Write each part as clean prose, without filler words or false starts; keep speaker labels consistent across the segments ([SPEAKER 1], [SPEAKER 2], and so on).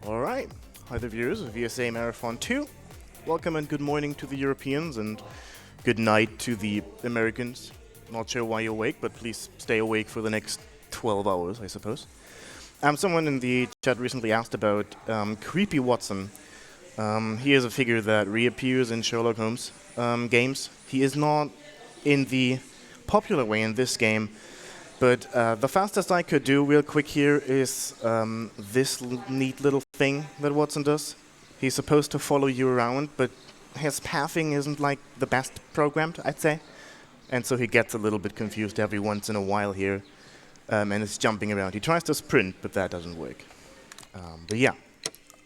[SPEAKER 1] Alright, hi the viewers of ESA Marathon 2. Welcome and good morning to the Europeans and good night to the Americans. Not sure why you're awake, but please stay awake for the next 12 hours, I suppose. Someone in the chat recently asked about Creepy Watson. He is a figure that reappears in Sherlock Holmes games. He is not in the popular way in this game, but the fastest I could do real quick here is this neat little thing that Watson does. He's supposed to follow you around, but his pathing isn't like the best programmed, I'd say. And so he gets a little bit confused every once in a while here, and is jumping around. He tries to sprint, but that doesn't work. But yeah,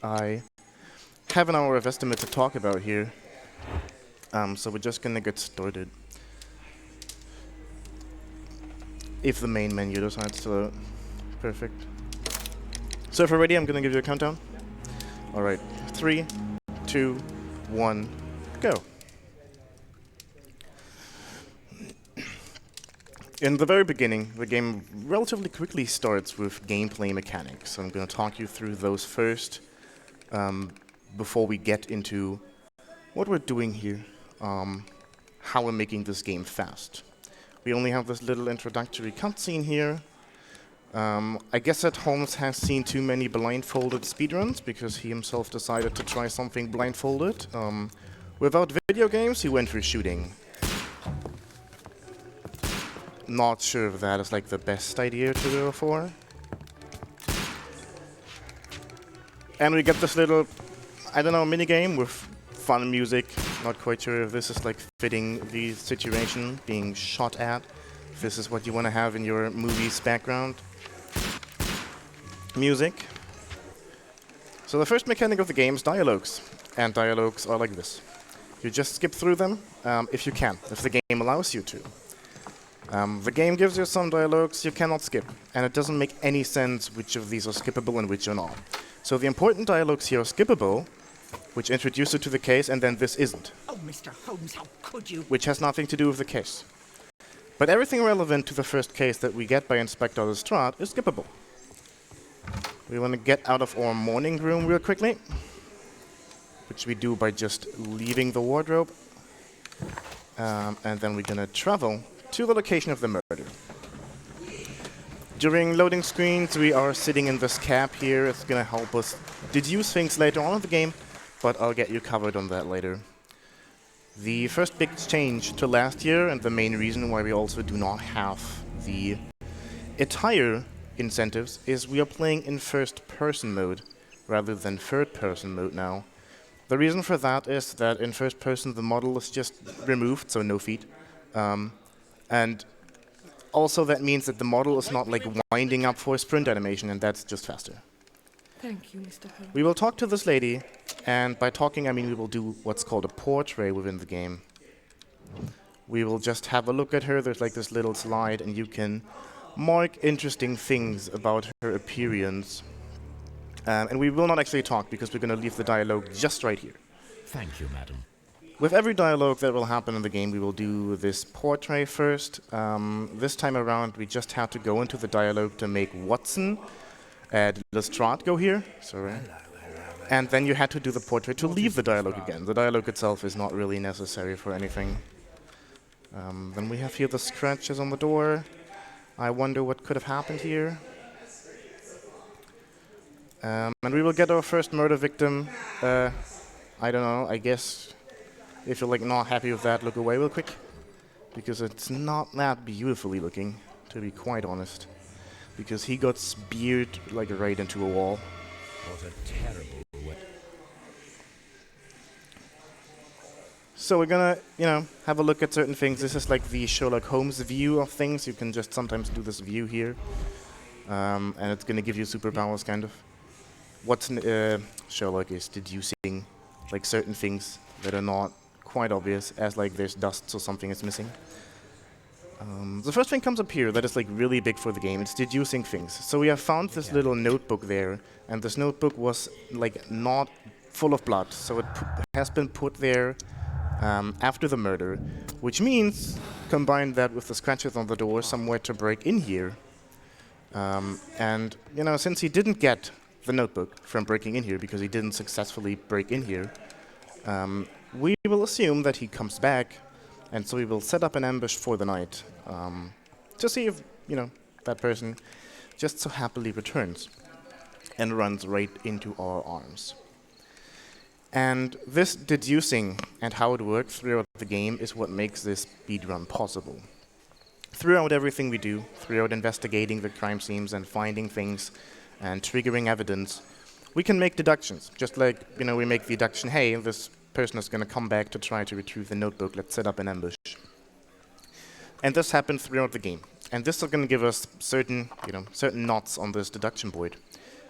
[SPEAKER 1] I have an hour of estimate to talk about here, so we're just gonna get started. If the main menu decides to load. Perfect. So if we're ready, I'm gonna give you a countdown. Alright, 3, 2, 1, go. In the very beginning, the game relatively quickly starts with gameplay mechanics. So I'm going to talk you through those first, before we get into what we're doing here, how we're making this game fast. We only have this little introductory cutscene here. I guess that Holmes has seen too many blindfolded speedruns because he himself decided to try something blindfolded. Without video games, he went for shooting. Not sure if that is like the best idea to go for. And we get this little, I don't know, minigame with fun music. Not quite sure if this is like fitting the situation, being shot at. If this is what you want to have in your movie's background. Music. So the first mechanic of the game is dialogues. And dialogues are like this. You just skip through them if you can, if the game allows you to. The game gives you some dialogues you cannot skip, and it doesn't make any sense which of these are skippable and which are not. So the important dialogues here are skippable, which introduce you to the case, and then this isn't.
[SPEAKER 2] Oh, Mr. Holmes, how could you?
[SPEAKER 1] Which has nothing to do with the case. But everything relevant to the first case that we get by Inspector Lestrade is skippable. We want to get out of our morning room real quickly, which we do by just leaving the wardrobe. And then we're going to travel to the location of the murder. During loading screens, we are sitting in this cab here. It's going to help us deduce things later on in the game, but I'll get you covered on that later. The first big change to last year, and the main reason why we also do not have the attire incentives, is we are playing in first-person mode rather than third-person mode now. The reason for that is that in first-person the model is just removed, so no feet. And also that means that the model is not like winding up for a sprint animation, and that's just faster.
[SPEAKER 3] Thank you, Mr. Holmes.
[SPEAKER 1] We will talk to this lady, and by talking I mean we will do what's called a portrait within the game. We will just have a look at her. There's like this little slide, and you can mark interesting things about her appearance. And we will not actually talk because we're going to leave the dialogue just right here.
[SPEAKER 4] Thank you, madam.
[SPEAKER 1] With every dialogue that will happen in the game, we will do this portrait first. This time around, we just had to go into the dialogue to make Watson and Lestrade go here. Sorry. And then you had to do the portrait to leave the dialogue again. The dialogue itself is not really necessary for anything. Then we have here the scratches on the door. I wonder what could have happened here. And we will get our first murder victim. I don't know, I guess if you're like not happy with that, look away real quick. Because it's not that beautifully looking, to be quite honest. Because he got speared like right into a wall.
[SPEAKER 4] What a terrible wet.
[SPEAKER 1] So we're gonna, have a look at certain things. This is like the Sherlock Holmes view of things. You can just sometimes do this view here. And it's gonna give you superpowers, kind of. Sherlock is deducing like certain things that are not quite obvious, as like there's dust or something is missing. The first thing comes up here that is like really big for the game. It's deducing things. So we have found this little notebook there, and this notebook was like not full of blood, so it has been put there after the murder, which means combine that with the scratches on the door, somewhere to break in here. And since he didn't get the notebook from breaking in here because he didn't successfully break in here, we will assume that he comes back, and so we will set up an ambush for the night to see if, that person just so happily returns and runs right into our arms. And this deducing and how it works throughout the game is what makes this speedrun possible. Throughout everything we do, throughout investigating the crime scenes and finding things and triggering evidence, we can make deductions. Just like, we make the deduction, hey, this person is going to come back to try to retrieve the notebook, let's set up an ambush. And this happens throughout the game. And this is going to give us certain knots on this deduction board.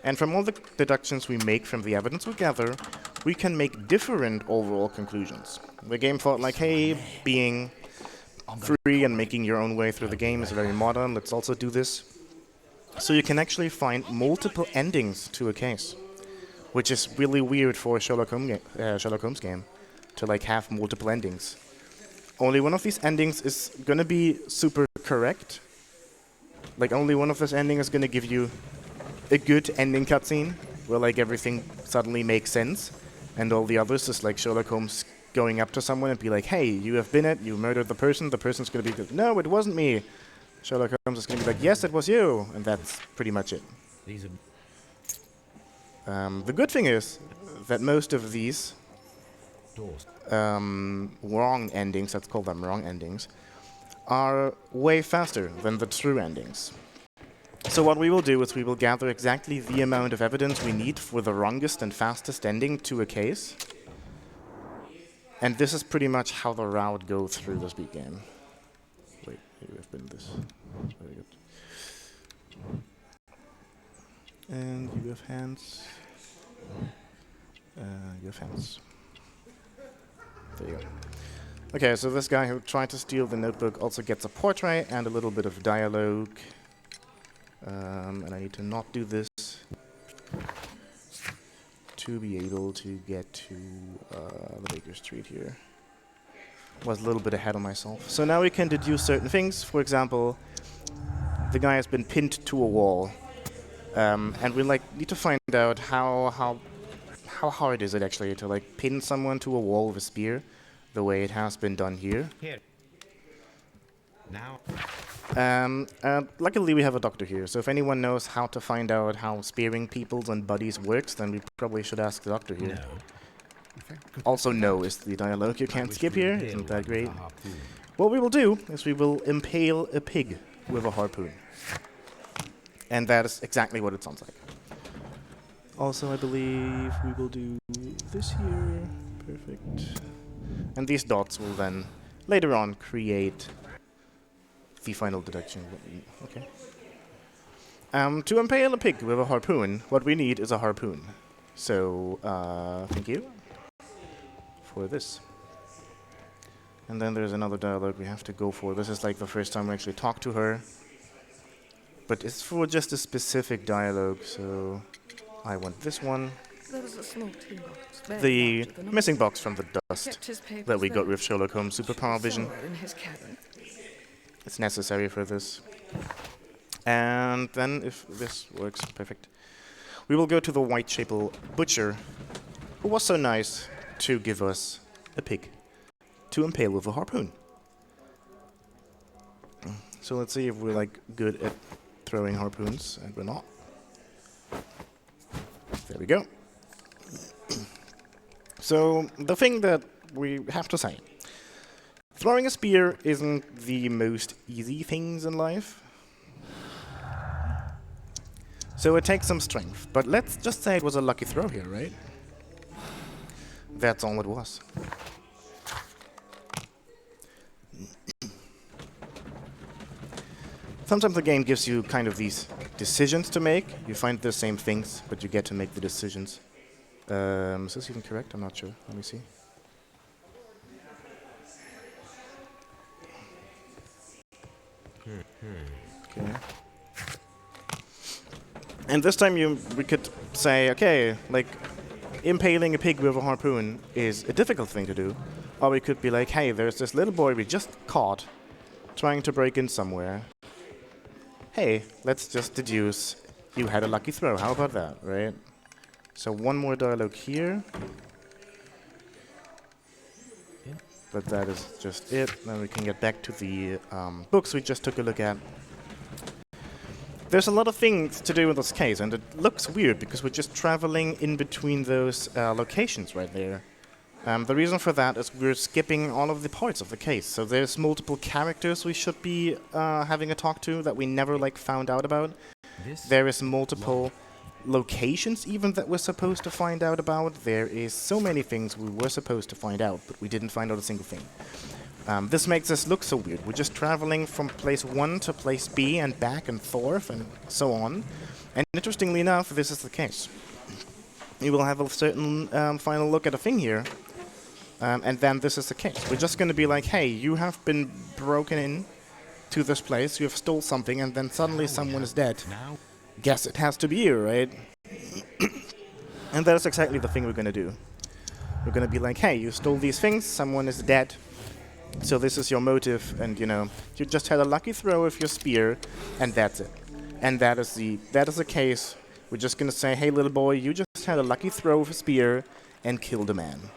[SPEAKER 1] And from all the deductions we make from the evidence we gather, we can make different overall conclusions. The game thought like, hey, being free and making your own way through the game is very modern, let's also do this. So you can actually find multiple endings to a case, which is really weird for a Sherlock Holmes game, to like have multiple endings. Only one of these endings is gonna be super correct. Like only one of this ending is gonna give you a good ending cutscene, where like everything suddenly makes sense, and all the others is like Sherlock Holmes going up to someone and be like, hey, you have been it, you murdered the person's gonna be like, no, it wasn't me. Sherlock Holmes is gonna be like, yes, it was you, and that's pretty much it. The good thing is that most of these wrong endings, let's call them wrong endings, are way faster than the true endings. So what we will do is we will gather exactly the amount of evidence we need for the wrongest and fastest ending to a case. And this is pretty much how the route goes through the speed game. Wait, you have been this. Very good. And you have hands. You have hands. There you go. Okay, so this guy who tried to steal the notebook also gets a portrait and a little bit of dialogue. And I need to not do this to be able to get to the Baker Street here. Was a little bit ahead of myself. So now we can deduce certain things. For example, the guy has been pinned to a wall. And we need to find out how hard is it actually to pin someone to a wall with a spear, the way it has been done here.
[SPEAKER 4] Here. Now.
[SPEAKER 1] Luckily we have a doctor here, so if anyone knows how to find out how spearing peoples and bodies works, then we probably should ask the doctor here.
[SPEAKER 4] No.
[SPEAKER 1] Also no is the dialogue you can't skip here, isn't that great? What we will do is we will impale a pig with a harpoon. And that is exactly what it sounds like. Also I believe we will do this here, perfect. And these dots will then later on create the final deduction. Okay. To impale a pig with a harpoon, what we need is a harpoon. So, thank you for this. And then there's another dialogue we have to go for. This is like the first time we actually talk to her. But it's for just a specific dialogue, so I want this one.
[SPEAKER 3] There was a small tin box.
[SPEAKER 1] The missing box from the dust
[SPEAKER 3] Kept his papers
[SPEAKER 1] that we got
[SPEAKER 3] there.
[SPEAKER 1] with Sherlock Holmes Superpower Vision.
[SPEAKER 3] Somewhere in his cabin.
[SPEAKER 1] It's necessary for this. And then, if this works, perfect. We will go to the Whitechapel butcher, who was so nice to give us a pig to impale with a harpoon. So let's see if we're good at throwing harpoons, and we're not. There we go. So the thing that we have to say. Throwing a spear isn't the most easy things in life. So it takes some strength. But let's just say it was a lucky throw here, right? That's all it was. Sometimes the game gives you kind of these decisions to make. You find the same things, but you get to make the decisions. Is this even correct? I'm not sure. Let me see. Okay. And this time we could say, okay, impaling a pig with a harpoon is a difficult thing to do. Or we could be like, hey, there's this little boy we just caught trying to break in somewhere. Hey, let's just deduce You had a lucky throw. How about that, right? So one more dialogue here. But that is just it. Then we can get back to the books we just took a look at. There's a lot of things to do in this case, and it looks weird because we're just traveling in between those locations right there. The reason for that is we're skipping all of the parts of the case. So there's multiple characters we should be having a talk to that we never found out about. There is multiple locations even that we're supposed to find out about. There is so many things we were supposed to find out, but we didn't find out a single thing. This makes us look so weird. We're just traveling from place 1 to place B and back and forth and so on. And interestingly enough, this is the case. You will have a certain final look at a thing here, and then this is the case. We're just going to be like, hey, you have been broken in to this place, you have stole something, and then suddenly someone is dead. Guess it has to be you, right? And that is exactly the thing we're going to do. We're going to be like, hey, you stole these things, someone is dead. So this is your motive, and you just had a lucky throw with your spear, and that's it. And that is the case. We're just gonna say, hey little boy, you just had a lucky throw with a spear and killed a man.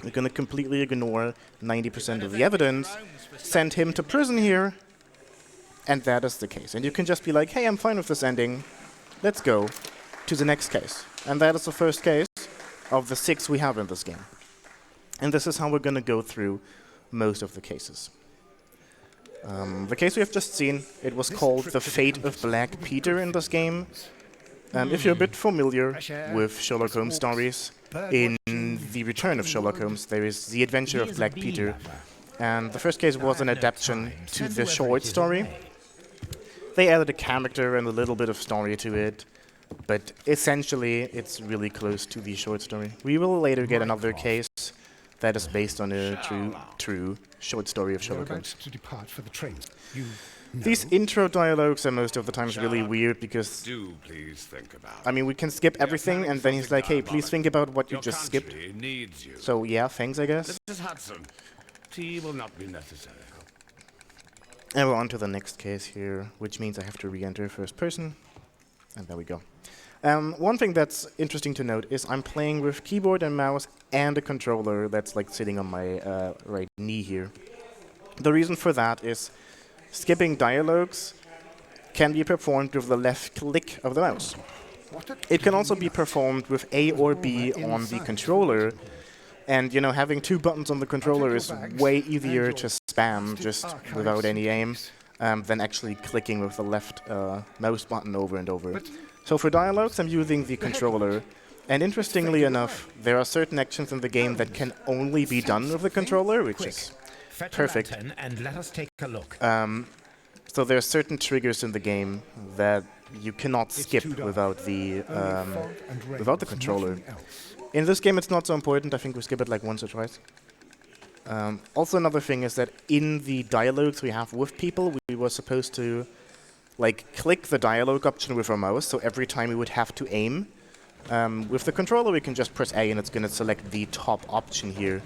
[SPEAKER 1] We're gonna completely ignore 90% of the evidence, send him to prison here, and that is the case. And you can just be like, hey, I'm fine with this ending. Let's go to the next case. And that is the first case of the 6 we have in this game. And this is how we're gonna go through most of the cases. The case we have just seen, it was called The Fate of Black Peter in this game. If you're a bit familiar with Sherlock Holmes stories, in The Return of Sherlock Holmes, there is The Adventure of Black Peter. And the first case was an adaptation to the short story. They added a character and a little bit of story to it, but essentially it's really close to the short story. We will later get another case that is based on a true short story of Sherlock Holmes.
[SPEAKER 4] To depart for the train.
[SPEAKER 1] These intro dialogues are most of the times really weird because,
[SPEAKER 5] Do please think about.
[SPEAKER 1] I mean, we can skip everything and then he's like, hey, please think about what you just skipped.
[SPEAKER 5] Needs you.
[SPEAKER 1] So yeah, thanks, I guess.
[SPEAKER 5] Mrs. Hudson, tea will not be necessary.
[SPEAKER 1] And we're on to the next case here, which means I have to re-enter first person. And there we go. One thing that's interesting to note is I'm playing with keyboard and mouse and a controller that's sitting on my right knee here. The reason for that is skipping dialogues can be performed with the left click of the mouse. It can also be performed with A or B on the controller, and having 2 buttons on the controller is way easier to spam just without any aim than actually clicking with the left mouse button over and over. So for dialogues, I'm using the controller, and interestingly enough, there are certain actions in the game that can only be done with the controller, which is perfect.
[SPEAKER 4] And let us take a look.
[SPEAKER 1] So there are certain triggers in the game that you cannot skip without the controller. In this game, it's not so important. I think we skip it once or twice. Also, another thing is that in the dialogues we have with people, we were supposed to click the dialogue option with our mouse, so every time we would have to aim. With the controller, we can just press A and it's going to select the top option here.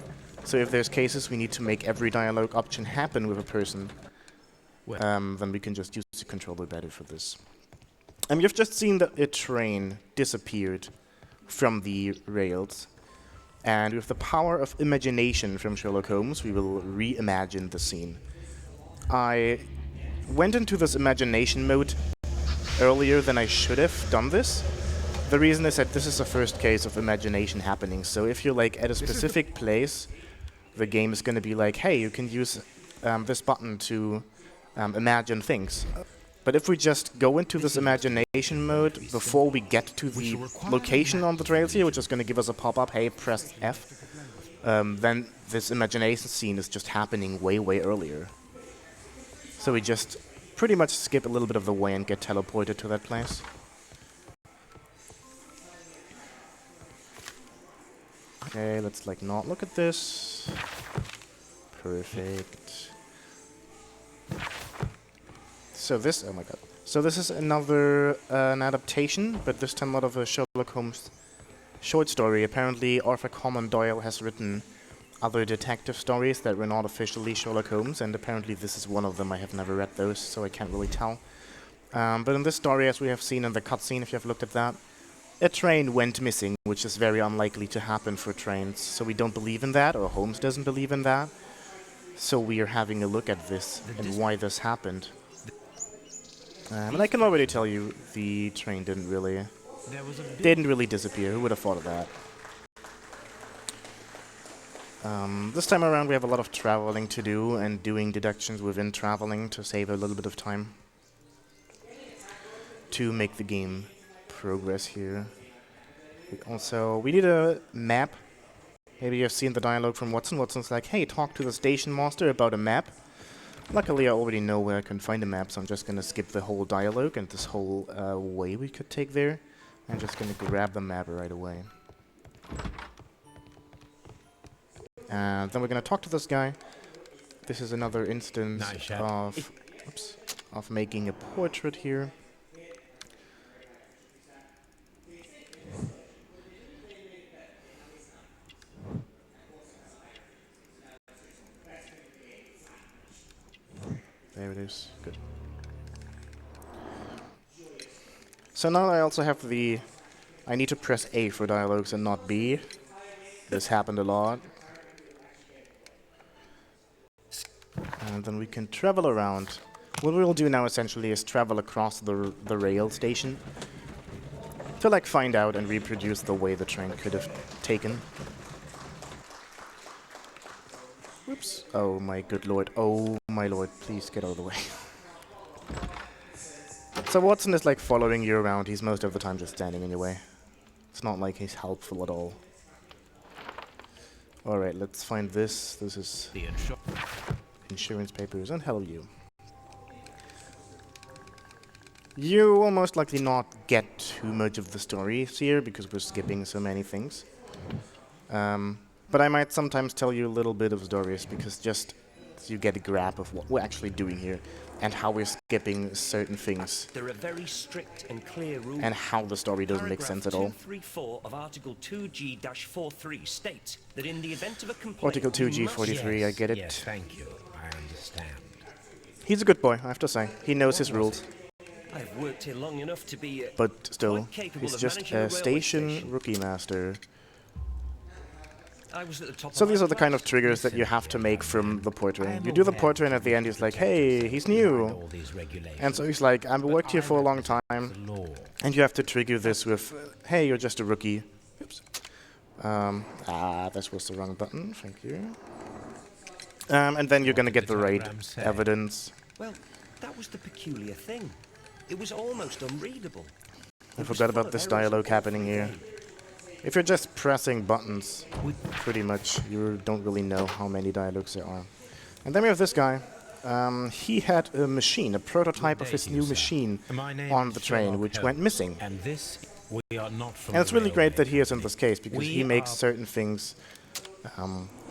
[SPEAKER 1] So if there's cases we need to make every dialogue option happen with a person, then we can just use the controller better for this. You've just seen that a train disappeared from the rails. And with the power of imagination from Sherlock Holmes, we will reimagine the scene. I went into this imagination mode earlier than I should have done this. The reason is that this is the first case of imagination happening. So if you're at a specific place, the game is going to be like, hey, you can use this button to imagine things. But if we just go into this imagination mode before we get to the location on the trails here, which is going to give us a pop-up, hey, press F, then this imagination scene is just happening way, way earlier. So we just pretty much skip a little bit of the way and get teleported to that place. Okay, let's not look at this. Perfect. So this, oh my god. So this is another an adaptation, but this time out of a Sherlock Holmes short story. Apparently Arthur Conan Doyle has written other detective stories that were not officially Sherlock Holmes, and apparently this is one of them. I have never read those, so I can't really tell. But in this story, as we have seen in the cutscene, if you have looked at that, a train went missing, which is very unlikely to happen for trains. So we don't believe in that, or Holmes doesn't believe in that. So we are having a look at this and why this happened. And I can already tell you, the train didn't really disappear. Who would have thought of that? This time around, we have a lot of traveling to do and doing deductions within traveling to save a little bit of time to make the game progress here. We need a map. Maybe you've seen the dialogue from Watson. Watson's like, hey, talk to the station master about a map. Luckily, I already know where I can find a map, so I'm just going to skip the whole dialogue and this whole way we could take there. I'm just going to grab the map right away. And then we're going to talk to this guy. This is another instance of making a portrait here. There it is. Good. So now I also have I need to press A for dialogues and not B. This happened a lot. And then we can travel around. What we'll do now essentially is travel across the rail station to like find out and reproduce the way the train could have taken. Whoops. Oh my good lord. Oh my lord. Please get out of the way. So Watson is like following you around. He's most of the time just standing in your way. It's not like he's helpful at all. Alright, let's find this. This is the insurance papers, and hello you. You will most likely not get too much of the stories here because we're skipping so many things. But I might sometimes tell you a little bit of stories because just so you get a grasp of what we're actually doing here and how we're skipping certain things.
[SPEAKER 6] There are very strict and clear rules.
[SPEAKER 1] And how the story doesn't make sense at all.
[SPEAKER 6] 234 of Article 2G-43 states that in the event of a complaint...
[SPEAKER 1] Article 2G-43, I get it.
[SPEAKER 4] Yes, thank you. I understand.
[SPEAKER 1] He's a good boy, I have to say. He knows his rules.
[SPEAKER 6] I've worked here long enough to be...
[SPEAKER 1] But still, he's just a station rookie master. So these are the kind of triggers that you have to make from the portrait. You do the portrait and at the end he's like, hey, he's new. And so he's like, I've worked here for a long time. And you have to trigger this with, hey, you're just a rookie. Oops. This was the wrong button, thank you. And then you're going to get the right evidence.
[SPEAKER 6] Well, that was the peculiar thing. It was almost unreadable.
[SPEAKER 1] I forgot about this dialogue happening here. If you're just pressing buttons, pretty much, you don't really know how many dialogues there are. And then we have this guy. He had a machine, a prototype of his new machine on the train, which went missing. And it's really great that he is in this case, because he makes certain things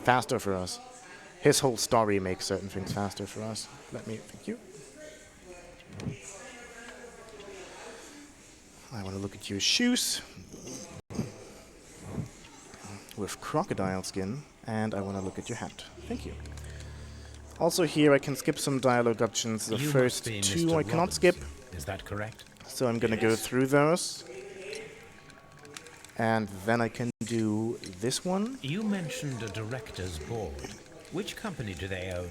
[SPEAKER 1] faster for us. His whole story makes certain things faster for us. Thank you. I want to look at your shoes. With crocodile skin, and I want to look at your hat. Thank you. Also here I can skip some dialogue options. The first two I cannot skip.
[SPEAKER 4] Is that correct?
[SPEAKER 1] So I'm gonna go through those. And then I can do this one.
[SPEAKER 4] You mentioned a director's board. Which company do they own?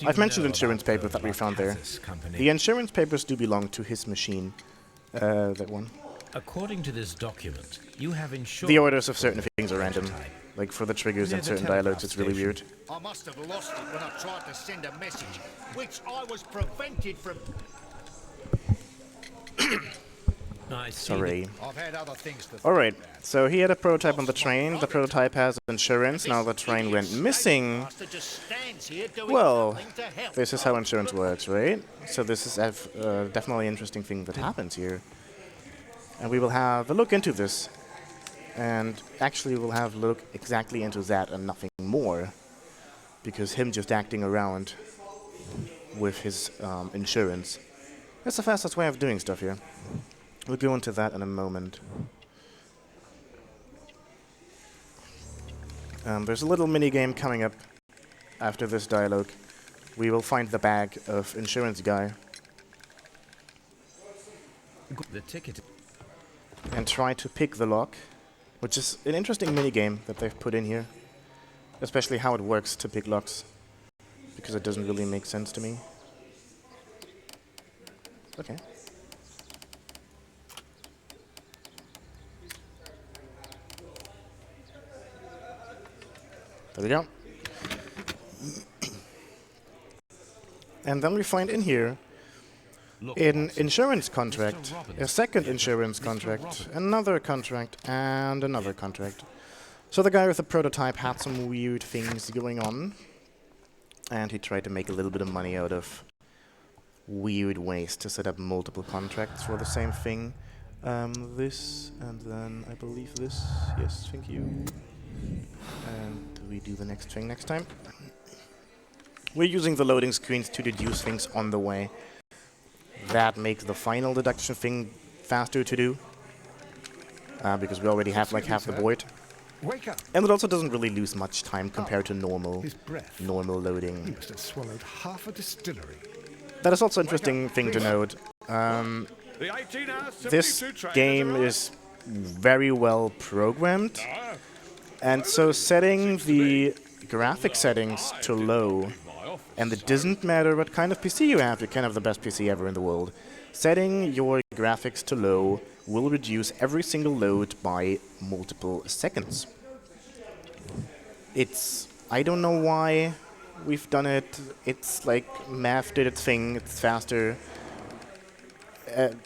[SPEAKER 1] I've mentioned insurance papers that we found there. The insurance papers do belong to his machine. That one.
[SPEAKER 4] According to this document, you have insurance.
[SPEAKER 1] The orders of certain things are random. Like for the triggers and certain dialogues, it's really weird.
[SPEAKER 2] I must have lost it when I tried to send a message, which I was prevented from...
[SPEAKER 1] Sorry.
[SPEAKER 2] I've had other things to
[SPEAKER 1] Alright, so he had a prototype on the train. The prototype has insurance. Now the train went missing. Well, this is how insurance works, right? So this is definitely an interesting thing that happens here. And we will have a look into this. And actually we'll have a look exactly into that and nothing more. Because him just acting around with his insurance. That's the fastest way of doing stuff here. We'll go into that in a moment. There's a little mini-game coming up after this dialogue. We will find the bag of insurance guy.
[SPEAKER 4] The ticket.
[SPEAKER 1] and try to pick the lock, which is an interesting minigame that they've put in here. Especially how it works to pick locks, because it doesn't really make sense to me. Okay. There we go. And then we find in here an insurance contract, a second insurance contract, another contract, and another contract. So the guy with the prototype had some weird things going on, and he tried to make a little bit of money out of weird ways to set up multiple contracts for the same thing. This, and then I believe this. Yes, thank you. And do we do the next thing next time? We're using the loading screens to deduce things on the way. That makes the final deduction thing faster to do, because we already have like half the board.
[SPEAKER 7] Wake up!
[SPEAKER 1] And it also doesn't really lose much time compared to normal
[SPEAKER 7] His breath.
[SPEAKER 1] normal loading.
[SPEAKER 7] He must have swallowed half a distillery.
[SPEAKER 1] That is also an interesting thing to note. This game is very well programmed, and so setting the graphic settings to low, and it doesn't matter what kind of PC you have, you can have the best PC ever in the world. Setting your graphics to low will reduce every single load by multiple seconds. I don't know why we've done it. It's like math did its thing, it's faster.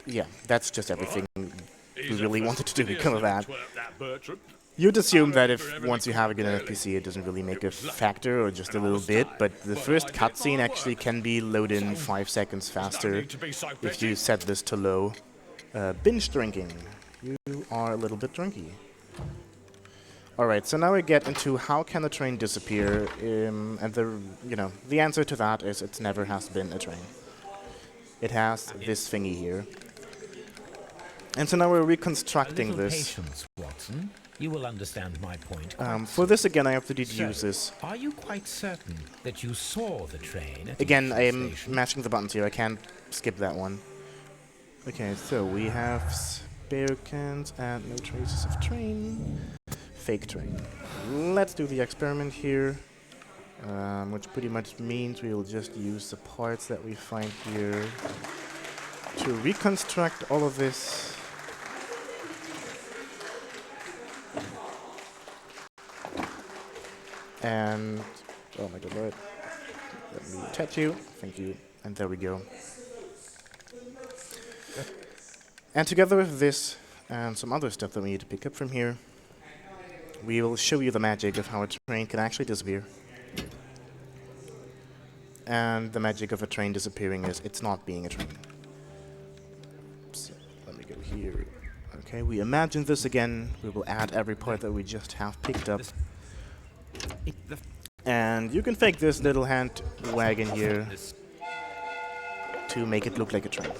[SPEAKER 1] Yeah, that's just everything we really wanted to do because of that. You'd assume that if once you have a good enough PC, it doesn't really make a factor or just a little bit, but the first cutscene actually can be loaded in 5 seconds faster if you set this to low. Binge drinking. You are a little bit drunky. Alright, so now we get into how can a train disappear, and the answer to that is it never has been a train. It has this thingy here. And so now we're reconstructing this.
[SPEAKER 4] Patience, Watson. You will understand my point.
[SPEAKER 1] For this again, I have to deduce this.
[SPEAKER 4] Are you quite certain that you saw the train at
[SPEAKER 1] Again,
[SPEAKER 4] the
[SPEAKER 1] I am
[SPEAKER 4] station?
[SPEAKER 1] matching the buttons here. I can't skip that one. Okay, so we have spare cans and no traces of train. Fake train. Let's do the experiment here, which pretty much means we will just use the parts that we find here to reconstruct all of this. And, oh my god, Lord. Let me touch you. Thank you. And there we go. And together with this and some other stuff that we need to pick up from here, we will show you the magic of how a train can actually disappear. And the magic of a train disappearing is it's not being a train. So, let me go here. Okay, we imagine this again. We will add every part that we just have picked up. And you can fake this little hand wagon here to make it look like a train.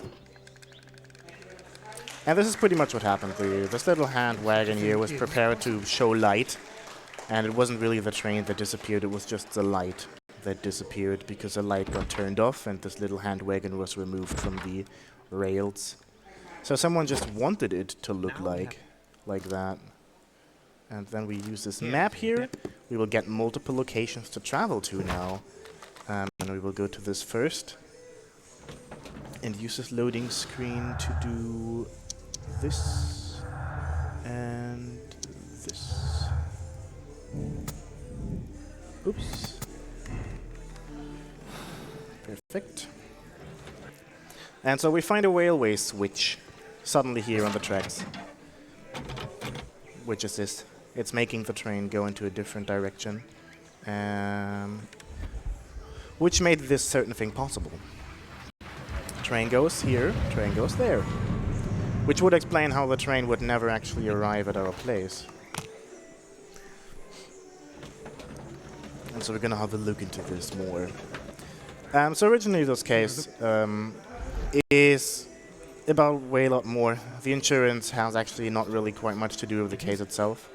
[SPEAKER 1] And this is pretty much what happened for you. This little hand wagon here was prepared to show light, and it wasn't really the train that disappeared, it was just the light that disappeared because the light got turned off and this little hand wagon was removed from the rails. So someone just wanted it to look like that. And then we use this map here. We will get multiple locations to travel to now. And we will go to this first and use this loading screen to do this and this. Oops. Perfect. And so we find a railway switch suddenly here on the tracks. Which is this. It's making the train go into a different direction. Which made this certain thing possible. Train goes here, train goes there. Which would explain how the train would never actually arrive at our place. And so we're gonna have a look into this more. So originally this case is about way a lot more. The insurance has actually not really quite much to do with the case itself.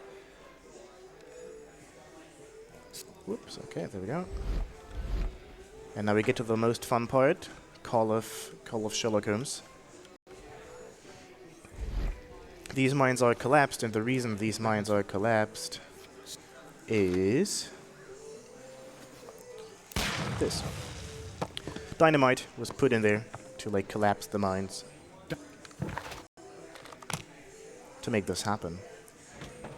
[SPEAKER 1] Whoops, okay, there we go. And now we get to the most fun part, Call of Sherlock Holmes. these mines are collapsed, and the reason these mines are collapsed is this. Dynamite was put in there to like collapse the mines to make this happen.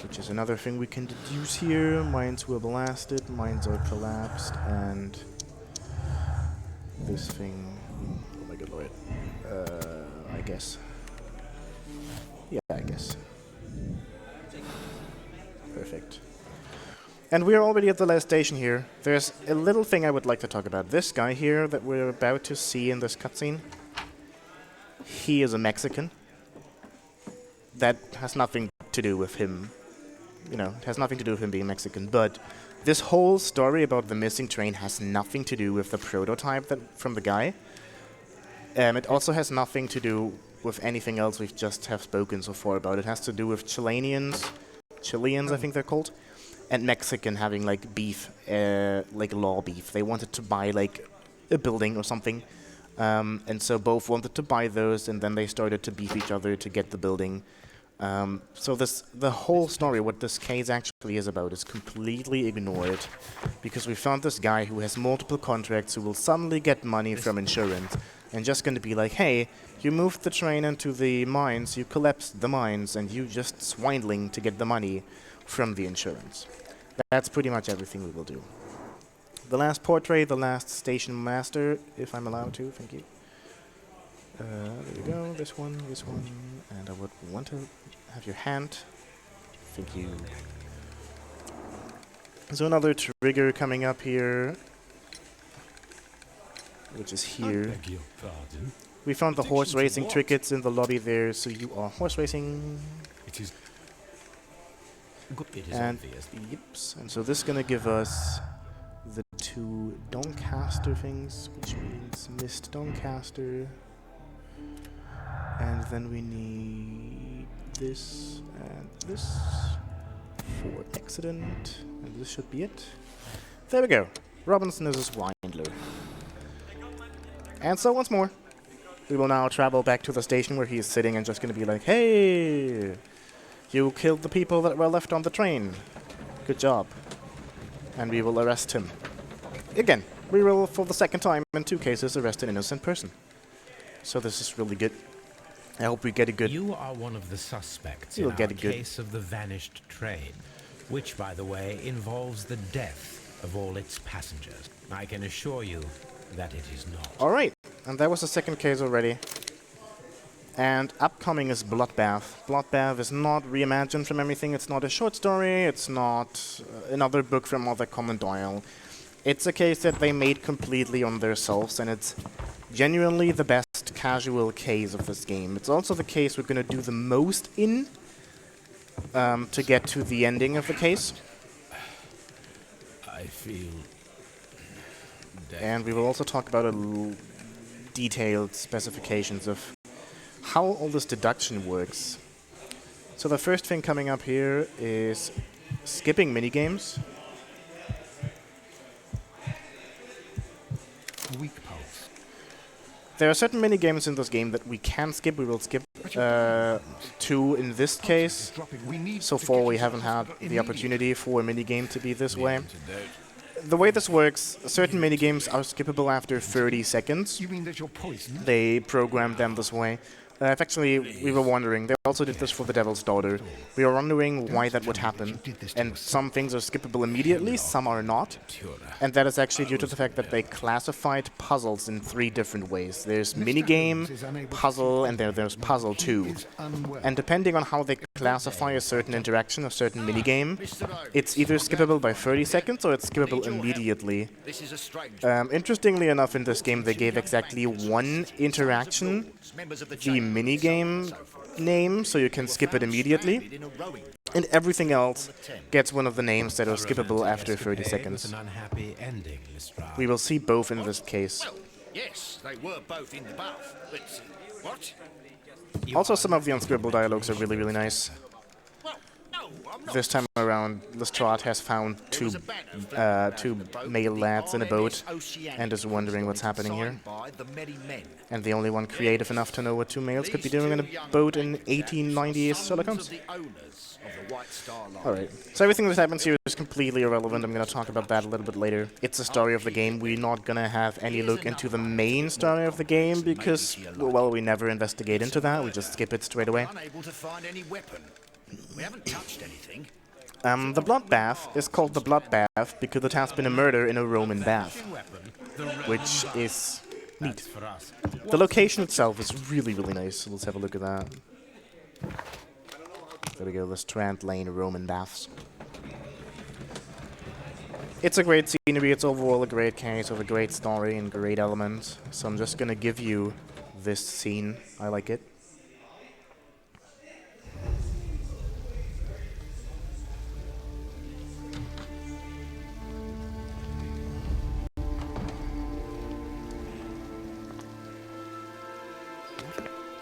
[SPEAKER 1] Which is another thing we can deduce here. Mines were blasted, mines are collapsed, and this thing... Oh my good lord. I guess. Yeah, I guess. Perfect. And we're already at the last station here. There's a little thing I would like to talk about. This guy here that we're about to see in this cutscene, he is a Mexican. That has nothing to do with him. You know, it has nothing to do with him being Mexican, but this whole story about the missing train has nothing to do with the prototype from the guy. It also has nothing to do with anything else we've just have spoken so far about. It has to do with Chileans, I think they're called, and Mexican having like beef, like law beef. They wanted to buy like a building or something, and so both wanted to buy those, and then they started to beef each other to get the building. So the whole story, what this case actually is about, is completely ignored, because we found this guy who has multiple contracts who will suddenly get money from insurance, and just going to be like, hey, you moved the train into the mines, you collapsed the mines, and you just swindling to get the money from the insurance. That's pretty much everything we will do. The last portrait, the last station master, if I'm allowed to, thank you. There we go, this one, and I would want to have your hand. Thank you. So another trigger coming up here, which is here.
[SPEAKER 5] I beg your pardon.
[SPEAKER 1] We found the horse racing tickets in the lobby there, so you are horse racing.
[SPEAKER 5] It is
[SPEAKER 1] And
[SPEAKER 4] obvious.
[SPEAKER 1] yips. And so this is gonna give us the 2 Doncaster things, which means missed Doncaster. And then we need this and this for accident. And this should be it. There we go. Robinson is a swindler. And so once more, we will now travel back to the station where he is sitting and just going to be like, hey, you killed the people that were left on the train. Good job. And we will arrest him. Again, we will, for the second time in 2 cases, arrest an innocent person. So this is really good. I hope we get a good...
[SPEAKER 4] You are one of the suspects
[SPEAKER 1] You'll
[SPEAKER 4] in
[SPEAKER 1] get
[SPEAKER 4] our
[SPEAKER 1] a good-
[SPEAKER 4] case of the vanished train, which, by the way, involves the death of all its passengers. I can assure you that it is not.
[SPEAKER 1] Alright, and that was the second case already. And upcoming is Bloodbath. Bloodbath is not reimagined from anything. It's not a short story. It's not another book from Arthur Conan Doyle. It's a case that they made completely on themselves, and it's genuinely the best casual case of this game. It's also the case we're going to do the most in to get to the ending of the case.
[SPEAKER 5] I feel
[SPEAKER 1] And we will also talk about a little detailed specifications of how all this deduction works. So the first thing coming up here is skipping minigames.
[SPEAKER 7] Weak pulse.
[SPEAKER 1] There are certain minigames in this game that we can skip. We will skip 2 in this case.
[SPEAKER 7] We need
[SPEAKER 1] So
[SPEAKER 7] to
[SPEAKER 1] far
[SPEAKER 7] get
[SPEAKER 1] we
[SPEAKER 7] you
[SPEAKER 1] haven't
[SPEAKER 7] to
[SPEAKER 1] had
[SPEAKER 7] hospital
[SPEAKER 1] the opportunity for a minigame to be this way.
[SPEAKER 5] antidote.
[SPEAKER 1] The way this works, certain minigames are skippable after 30 seconds.
[SPEAKER 7] You mean that you're poisoned?
[SPEAKER 1] They programmed them this way. Actually, we were wondering, they also did this for The Devil's Daughter. We were wondering why that would happen. And some things are skippable immediately, some are not. And that is actually due to the fact that they classified puzzles in 3 different ways. There's minigame, puzzle, and there's puzzle 2. And depending on how they classify a certain interaction, a certain minigame, it's either skippable by 30 seconds or it's skippable immediately.
[SPEAKER 2] This is a strange.
[SPEAKER 1] Interestingly enough, in this game, they gave exactly 1 interaction
[SPEAKER 2] Members of the
[SPEAKER 1] the minigame name, so you can skip it immediately,
[SPEAKER 2] in a rowing.
[SPEAKER 1] and everything else gets one of the names that are skippable after 30
[SPEAKER 4] With
[SPEAKER 1] seconds.
[SPEAKER 4] an unhappy ending, Lestrade.
[SPEAKER 1] We will see both in this case.
[SPEAKER 2] Well, yes, they were both in the bath, but what?
[SPEAKER 1] Also, some of the unskippable dialogues are really, really nice.
[SPEAKER 2] Well, no, I
[SPEAKER 1] this time around, Lestrade has found two male lads in a boat and is wondering what's happening here. And the only one creative enough to know what two males could be doing in a boat in 1890 is Sherlock Holmes. Alright, so everything that happens here is completely irrelevant. I'm going to talk about that a little bit later. It's the story of the game. We're not going to have any look into the main story of the game because, well, we never investigate into that. We just skip it straight away.
[SPEAKER 2] Unable to find any weapon. We haven't touched anything.
[SPEAKER 1] The Bloodbath is called the Bloodbath because it has been a murder in a Roman bath, which is neat. The location itself is really, really nice, so let's have a look at that. There we go, the Strand Lane Roman baths. It's a great scenery, it's overall a great case of a great story and great elements, so I'm just gonna give you this scene. I like it.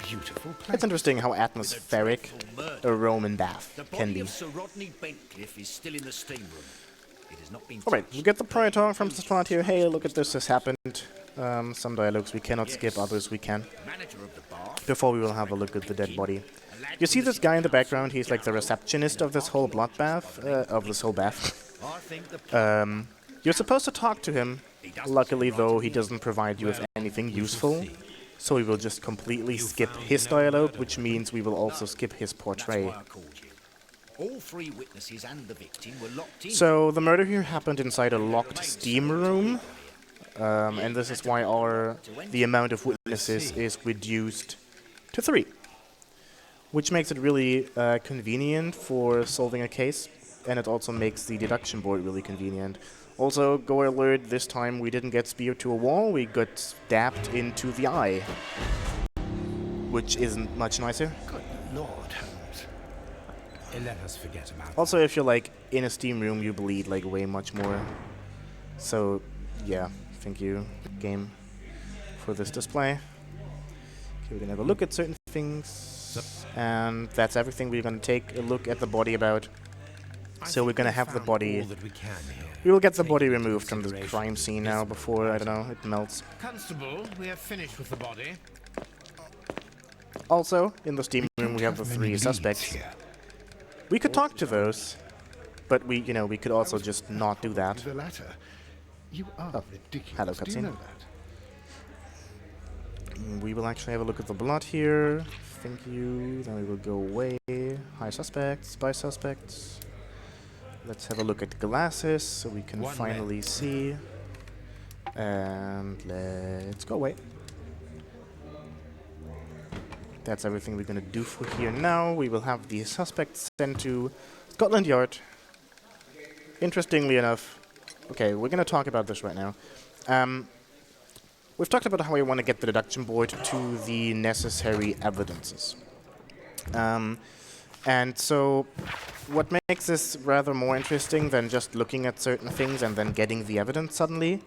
[SPEAKER 7] Beautiful place.
[SPEAKER 1] It's interesting how atmospheric a Roman bath
[SPEAKER 2] The
[SPEAKER 1] can
[SPEAKER 2] body
[SPEAKER 1] be.
[SPEAKER 2] of Sir Rodney Bentcliffe is still in the steam room. It has not been
[SPEAKER 1] Alright, we get the prior talk from Lestrade here. Hey, look at this, has happened. Some dialogues we cannot skip, others we can.
[SPEAKER 2] manager of the bar.
[SPEAKER 1] Before we will have a look at the dead body. You see this guy in the background? He's like the receptionist of this whole bloodbath, of this whole bath.
[SPEAKER 2] I think the
[SPEAKER 1] You're supposed to talk to him. Luckily, though, he doesn't provide you with anything useful. So we will just completely skip his dialogue, which means we will also skip his
[SPEAKER 2] that's
[SPEAKER 1] portray.
[SPEAKER 2] why I called you. All three witnesses and the victim were locked in.
[SPEAKER 1] So the murder here happened inside a locked steam room. And this is why the amount of witnesses is reduced to 3. Which makes it really convenient for solving a case. And it also makes the deduction board really convenient. Also, go alert, this time we didn't get speared to a wall, we got stabbed into the eye. Which isn't much nicer.
[SPEAKER 7] Good Lord, Holmes.
[SPEAKER 4] Let us forget about
[SPEAKER 1] Also, if you're like in a steam room, you bleed like way much more. So, yeah, thank you, game, for this display. Okay, we're gonna have a look at certain things. And that's everything. We're gonna take a look at the body about. So we're gonna have the body.
[SPEAKER 4] all that we can here.
[SPEAKER 1] We will get the body removed from the crime scene now before, I don't know, it melts.
[SPEAKER 7] Constable, we have finished with the body.
[SPEAKER 1] Also, in the steam room we have the 3 suspects. We could talk to those, but we could also just not do that.
[SPEAKER 7] The latter. You are ridiculous.
[SPEAKER 1] hello,
[SPEAKER 7] Do you
[SPEAKER 1] cutscene.
[SPEAKER 7] know that?
[SPEAKER 1] We will actually have a look at the blood here. Thank you. Then we will go away. High suspects, spy suspects. Let's have a look at the glasses so we can finally see. And let's go away. That's everything we're gonna do for here now. We will have the suspects sent to Scotland Yard. Interestingly enough, okay, we're gonna talk about this right now. We've talked about how we want to get the deduction board to the necessary evidences. And so what makes this rather more interesting than just looking at certain things and then getting the evidence suddenly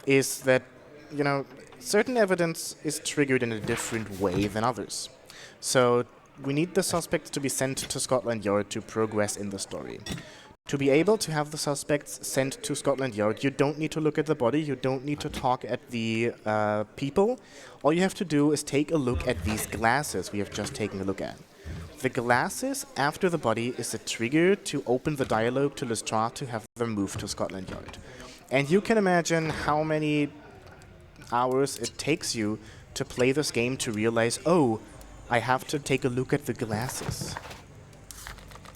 [SPEAKER 1] is that, certain evidence is triggered in a different way than others. So we need the suspects to be sent to Scotland Yard to progress in the story. To be able to have the suspects sent to Scotland Yard, you don't need to look at the body, you don't need to talk at the people. All you have to do is take a look at these glasses we have just taken a look at. The glasses after the body is a trigger to open the dialogue to Lestrade to have them moved to Scotland Yard. And you can imagine how many hours it takes you to play this game to realize, oh, I have to take a look at the glasses.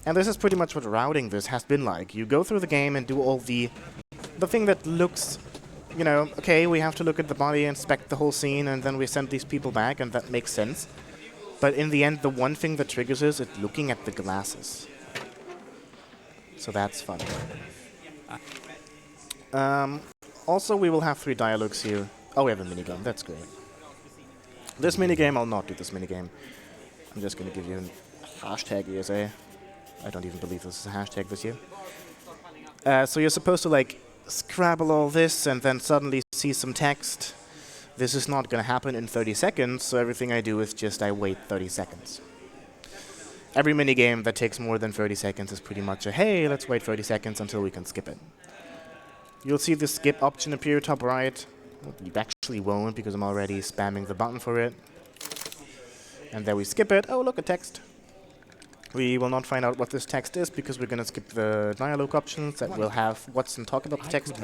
[SPEAKER 1] And this is pretty much what routing this has been like. You go through the game and do all the thing that looks, okay, we have to look at the body, inspect the whole scene, and then we send these people back, and that makes sense. But in the end, the one thing that triggers is looking at the glasses. So that's fun. Also, we will have 3 dialogues here. Oh, we have a minigame. That's great. This minigame, I'll not do this minigame. I'm just going to give you a hashtag ESA. I don't even believe this is a hashtag this year. So you're supposed to, scrabble all this and then suddenly see some text. This is not going to happen in 30 seconds, so everything I do is just I wait 30 seconds. every minigame that takes more than 30 seconds is pretty much a, hey, let's wait 30 seconds until we can skip it. You'll see the skip option appear top right. Well, you actually won't because I'm already spamming the button for it. And then we skip it. Oh, look, a text. We will not find out what this text is because we're going to skip the dialogue options that will have Watson talk about the text.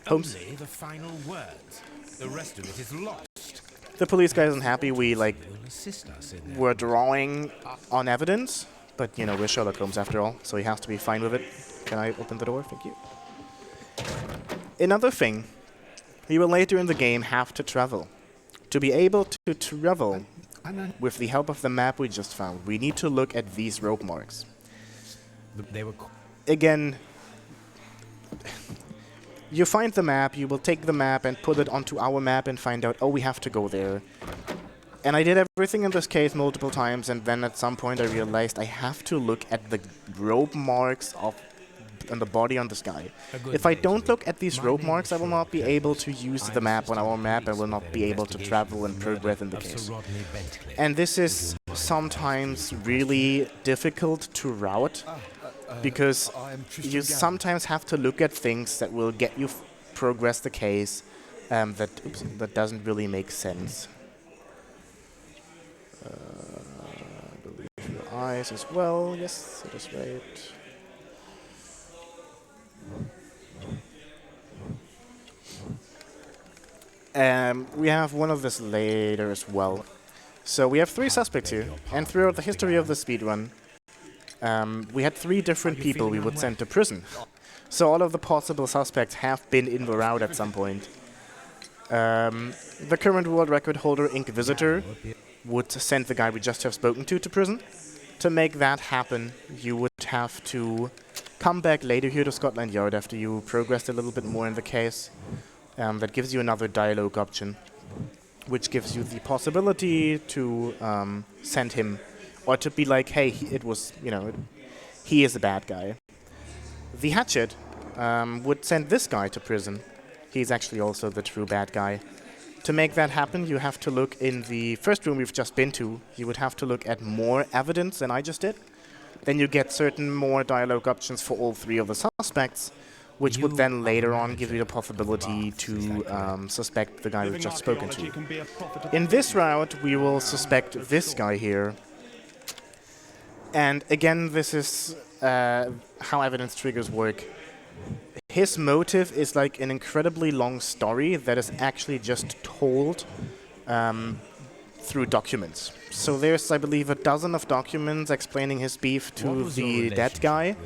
[SPEAKER 1] Holmes.
[SPEAKER 4] Only the final words. The rest of it is lost.
[SPEAKER 1] The police guy isn't happy. We, like,
[SPEAKER 4] Will assist us in
[SPEAKER 1] we're drawing on evidence. But, you know, we're Sherlock Holmes after all, so he has to be fine with it. Can I open the door? Thank you. Another thing, you will later in the game have to travel. To be able to travel with the help of the map we just found, we need to look at these rope marks.
[SPEAKER 4] They were
[SPEAKER 1] Again, you find the map, you will take the map and put it onto our map and find out, oh, we have to go there. And I did everything in this case multiple times, and then at some point I realized I have to look at the rope marks on the body on this guy. If I don't look at these rope marks, I will not be able to use the map on our map and will not be able to travel and progress in the case. And this is sometimes really difficult to route, because you sometimes have to look at things that will get you progress the case that doesn't really make sense. I believe your eyes as well. Yes, that is right. We have one of this later as well. So we have 3 suspects here, and throughout the history of the speedrun, we had 3 different people we would send to prison. So all of the possible suspects have been in the route at some point. The current world record holder, Inquisitor, would send the guy we just have spoken to prison. To make that happen, you would have to come back later here to Scotland Yard after you progressed a little bit more in the case. That gives you another dialogue option, which gives you the possibility to send him, or to be like, hey, it was, you know, he is a bad guy. The Hatchet would send this guy to prison. He's actually also the true bad guy. To make that happen, you have to look in the first room we've just been to. You would have to look at more evidence than I just did. Then you get certain more dialogue options for all 3 of the suspects, which would then later on give you the possibility to suspect the guy we've just spoken to. In this route, we will suspect this guy here. And again, this is how evidence triggers work. His motive is like an incredibly long story that is actually just told through documents. So there's, I believe, a dozen of documents explaining his beef to the dead guy.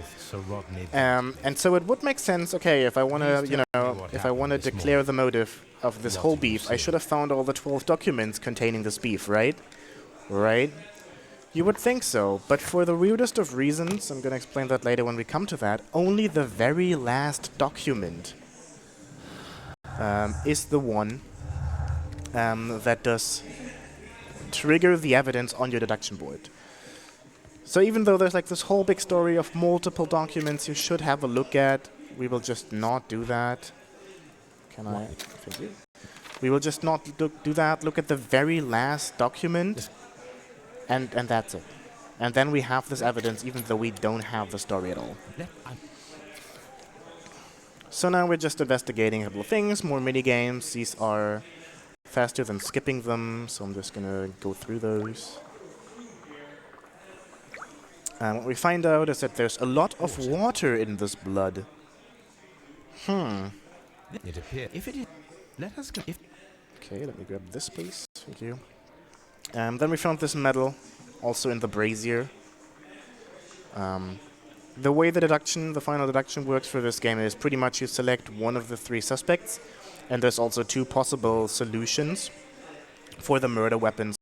[SPEAKER 1] And so it would make sense, okay, if I want to, you know, if I want to declare the motive of this whole beef, I should have found all the 12 documents containing this beef, right? Right? You would think so, but for the weirdest of reasons, I'm going to explain that later when we come to that, only the very last document is the one that does trigger the evidence on your deduction board. So even though there's like this whole big story of multiple documents you should have a look at, we will just not do that. Can I? Thank you. We will just not do that. Look at the very last document, and that's it. And then we have this evidence even though we don't have the story at all. So now we're just investigating a couple of things, more mini-games. These are faster than skipping them, so I'm just gonna go through those. And what we find out is that there's a lot of water in this blood.
[SPEAKER 4] It appears. If it is, let us go.
[SPEAKER 1] Okay, let me grab this, please. Thank you. Then we found this medal, also in the brazier. The way the final deduction works for this game is pretty much you select one of the 3 suspects, and there's also 2 possible solutions for the murder weapons.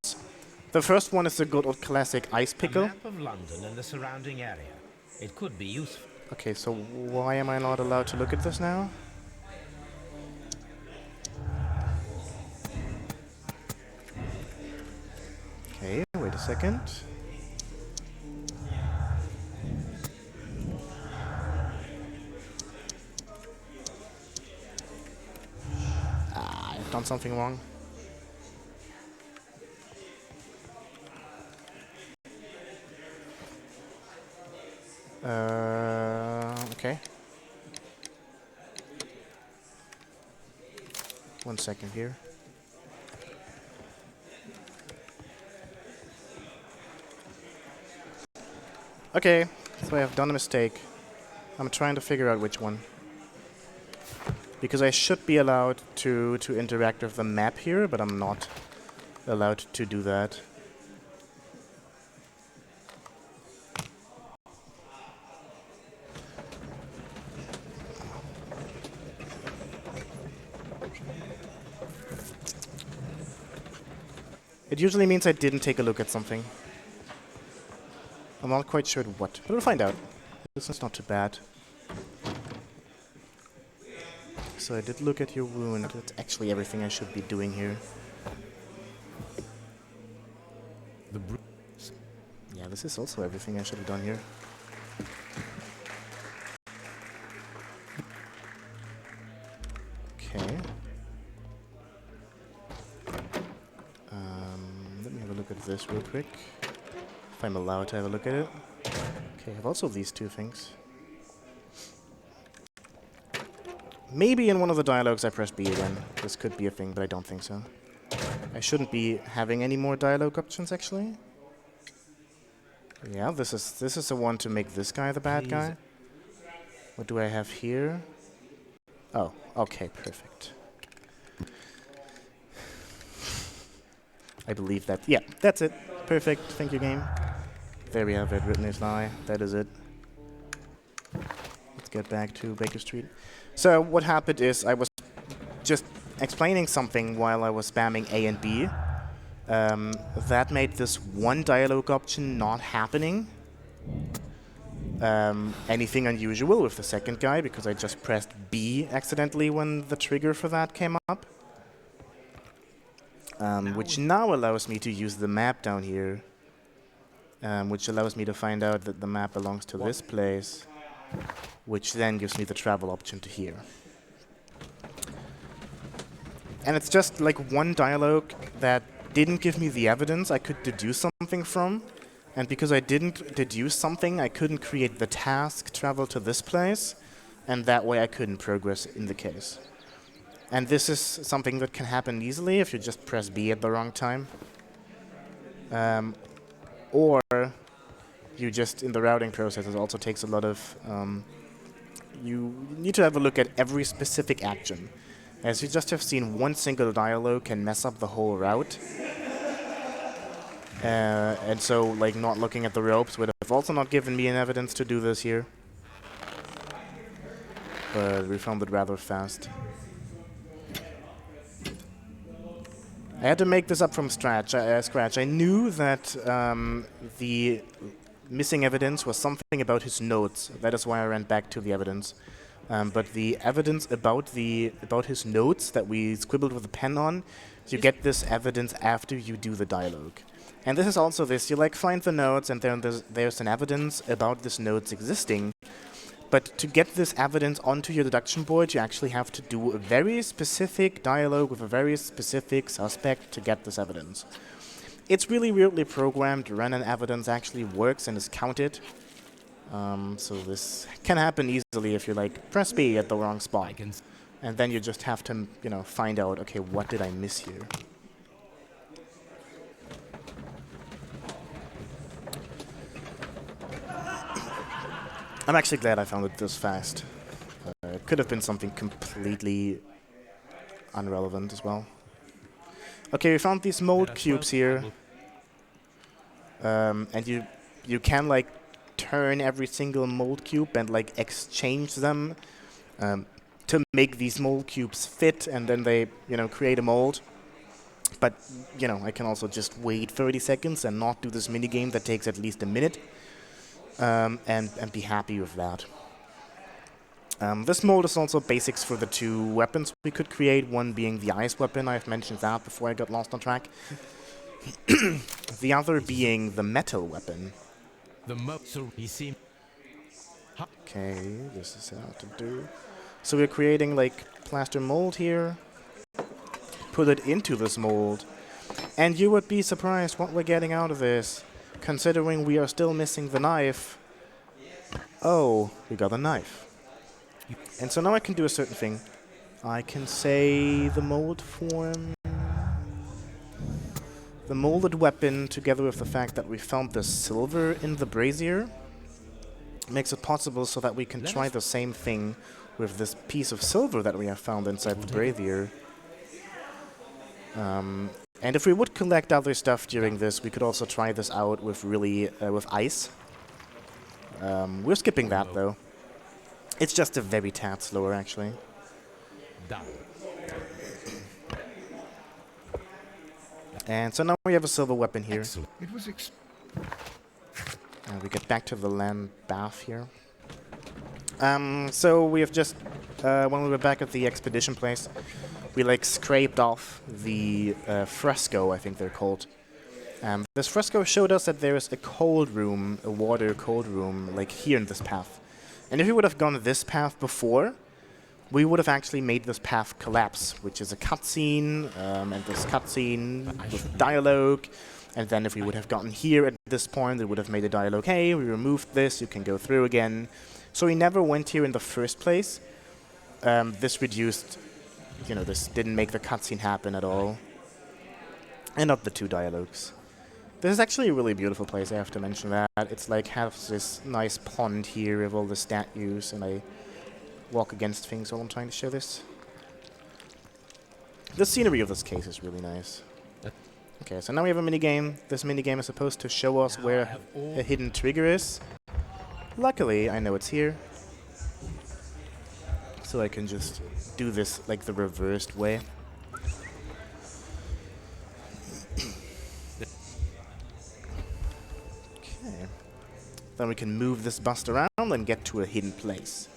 [SPEAKER 1] The first one is the good old classic ice pickle.
[SPEAKER 4] A map of London and the surrounding area. It could be useful.
[SPEAKER 1] Okay, so why am I not allowed to look at this now? Okay, wait a second. I've done something wrong. Okay. 1 second here. Okay, so I have done a mistake. I'm trying to figure out which one. Because I should be allowed to interact with the map here, but I'm not allowed to do that. It usually means I didn't take a look at something. I'm not quite sure what, but we'll find out. This is not too bad. So I did look at your wound. That's actually everything I should be doing here. Yeah, this is also everything I should have done here. Okay. Let me have a look at this real quick. If I'm allowed to have a look at it. Okay, I have also these two things. Maybe in one of the dialogues I press B again. This could be a thing, but I don't think so. I shouldn't be having any more dialogue options, actually. Yeah, this is the one to make this guy the bad guy. What do I have here? Oh, okay, perfect. I believe that. Yeah, that's it. Perfect. Thank you, game. There we have it. Written is lie. That is it. Let's get back to Baker Street. So what happened is I was just explaining something while I was spamming A and B. That made this one dialogue option not happening. Anything unusual with the second guy, because I just pressed B accidentally when the trigger for that came up. Which now allows me to use the map down here. Which allows me to find out that the map belongs to this place. Which then gives me the travel option to here. And it's just like one dialogue that didn't give me the evidence I could deduce something from. And because I didn't deduce something, I couldn't create the task, travel to this place, and that way I couldn't progress in the case. And this is something that can happen easily if you just press B at the wrong time. Or you just, in the routing process, it also takes a lot of... you need to have a look at every specific action. As you just have seen, one single dialogue can mess up the whole route. And so, like, not looking at the ropes would have also not given me an evidence to do this here. But we found it rather fast. I had to make this up from scratch. I knew that the missing evidence was something about his notes. That is why I ran back to the evidence. But the evidence about his notes that we scribbled with a pen on, you get this evidence after you do the dialogue. And this is also this, you like find the notes and then there's an evidence about this notes existing. But to get this evidence onto your deduction board, you actually have to do a very specific dialogue with a very specific suspect to get this evidence. It's really weirdly programmed. Run an evidence actually works and is counted. So this can happen easily if you like press B at the wrong spot. And then you just have to, find out, okay, what did I miss here? I'm actually glad I found it this fast. It could have been something completely irrelevant as well. Okay, we found these mold cubes here. And you can like turn every single mold cube and like exchange them to make these mold cubes fit, and then they, create a mold. But, I can also just wait 30 seconds and not do this minigame that takes at least a minute. And be happy with that. This mold is also basics for the two weapons we could create, one being the ice weapon. I've mentioned that before I got lost on track. The other being the metal weapon. Okay, this is how to do. So we're creating like plaster mold here. Put it into this mold. And you would be surprised what we're getting out of this. Considering we are still missing the knife. Oh, we got a knife. And so now I can do a certain thing. I can say the mold form. The molded weapon, together with the fact that we found the silver in the brazier, makes it possible so that we can try the same thing with this piece of silver that we have found inside the brazier. And if we would collect other stuff during this, we could also try this out with with ice. We're skipping that though. It's just a very tad slower actually.
[SPEAKER 4] Done.
[SPEAKER 1] And so now we have a silver weapon here.
[SPEAKER 4] Excellent.
[SPEAKER 7] It was
[SPEAKER 1] And we get back to the land bath here. So we have just, when we were back at the expedition place, we like scraped off the fresco, I think they're called. This fresco showed us that there is a cold room, a water cold room, like here in this path. And if we would have gone this path before, we would have actually made this path collapse, which is a cutscene, and this cutscene with dialogue. And then if we would have gotten here at this point, it would have made a dialogue, hey, we removed this, you can go through again. So we never went here in the first place. This reduced, you know, this didn't make the cutscene happen at all. And not the two dialogues. This is actually a really beautiful place, I have to mention that. It's like has this nice pond here with all the statues, and I walk against things while I'm trying to show this. The scenery of this case is really nice. Okay, so now we have a minigame. This minigame is supposed to show us where a hidden trigger is. Luckily, I know it's here. So I can just do this like the reversed way. Okay. Then we can move this bust around and get to a hidden place.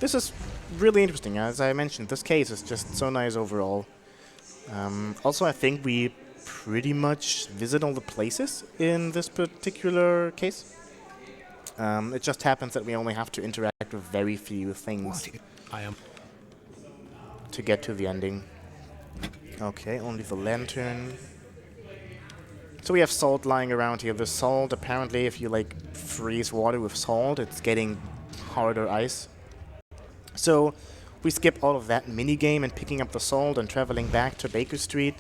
[SPEAKER 1] This is really interesting. As I mentioned, this case is just so nice overall. Also, I think we pretty much visit all the places in this particular case. It just happens that we only have to interact with very few things to get to the ending. Okay, only the lantern. So we have salt lying around here. The salt, apparently, if you like freeze water with salt, it's getting harder ice. So we skip all of that minigame and picking up the salt and traveling back to Baker Street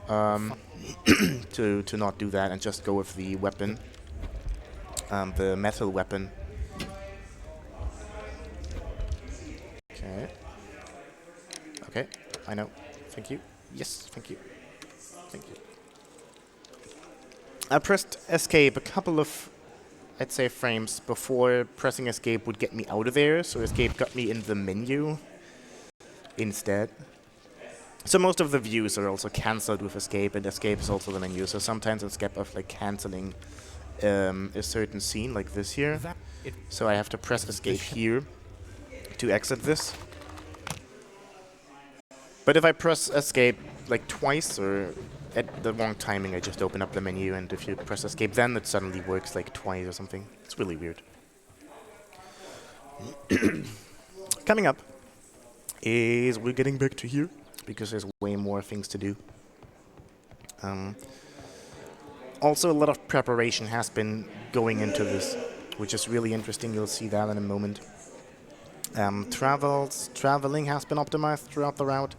[SPEAKER 1] to not do that and just go with the weapon, the metal weapon. Okay. Okay, I know. Thank you. Yes, thank you. Thank you. I pressed escape a couple of, I'd say, frames before pressing escape would get me out of there, so escape got me in the menu instead. So most of the views are also cancelled with escape, and escape is also the menu, so sometimes escape of like cancelling a certain scene like this here. So I have to press escape here to exit this. But if I press escape like twice or at the wrong timing, I just open up the menu, and if you press escape then it suddenly works like twice or something. It's really weird. Coming up is we're getting back to here because there's way more things to do. Also, a lot of preparation has been going into this, which is really interesting. You'll see that in a moment. Traveling has been optimized throughout the route.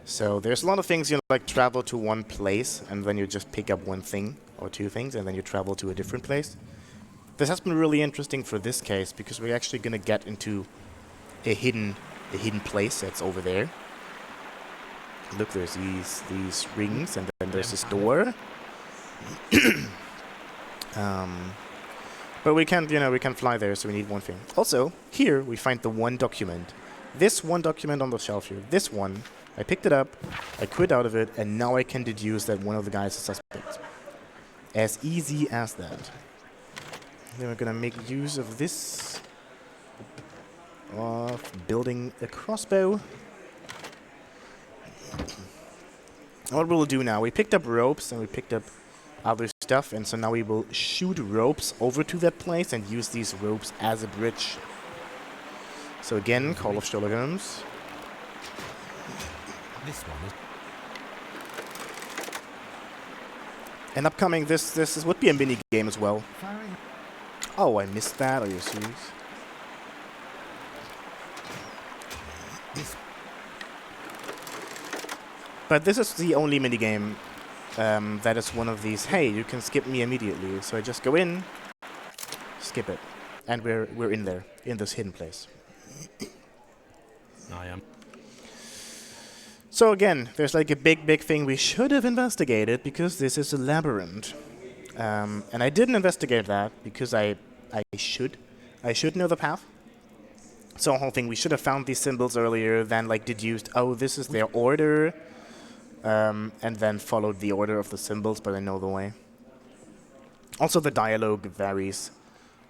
[SPEAKER 1] So there's a lot of things, you know, like travel to one place, and then you just pick up one thing or two things, and then you travel to a different place. This has been really interesting for this case because we're actually going to get into a hidden place that's over there. Look, there's these rings, and then there's this door. But we can't, you know, we can't fly there, so we need one thing. Also, here we find the one document. This one document on the shelf here. This one. I picked it up, I quit out of it, and now I can deduce that one of the guys is a suspect. As easy as that. Then we're gonna make use of this. Of building a crossbow. What we'll do now, we picked up ropes and we picked up other stuff, and so now we will shoot ropes over to that place and use these ropes as a bridge. So again, Call of Sherlock Holmes.
[SPEAKER 4] This one is
[SPEAKER 1] And upcoming, this would be a mini game as well. Oh, I missed that. Are you serious? But this is the only minigame that is one of these, hey, you can skip me immediately. So I just go in, skip it. And we're in there, in this hidden place.
[SPEAKER 4] I am.
[SPEAKER 1] So again, there's like a big thing we should have investigated because this is a labyrinth. And I didn't investigate that because I should know the path. So the whole thing, we should have found these symbols earlier, then like deduced, oh, this is their order, and then followed the order of the symbols, but I know the way. Also, the dialogue varies.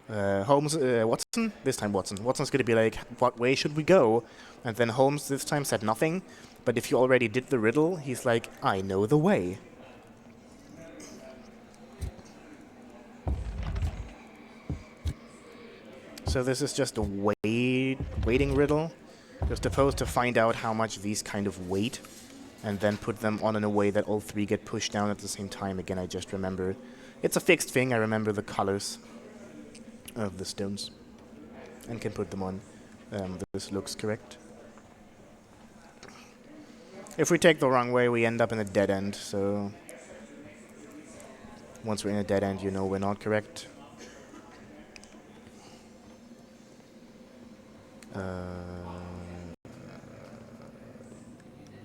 [SPEAKER 1] Holmes, Watson? This time Watson. Watson's going to be like, what way should we go? And then Holmes this time said nothing. But if you already did the riddle, he's like, I know the way. So this is just a waiting riddle. You're supposed to find out how much these kind of weight, and then put them on in a way that all three get pushed down at the same time. Again, I just remember. It's a fixed thing. I remember the colors of the stones and can put them on. This looks correct. If we take the wrong way, we end up in a dead end, so once we're in a dead end, you know we're not correct.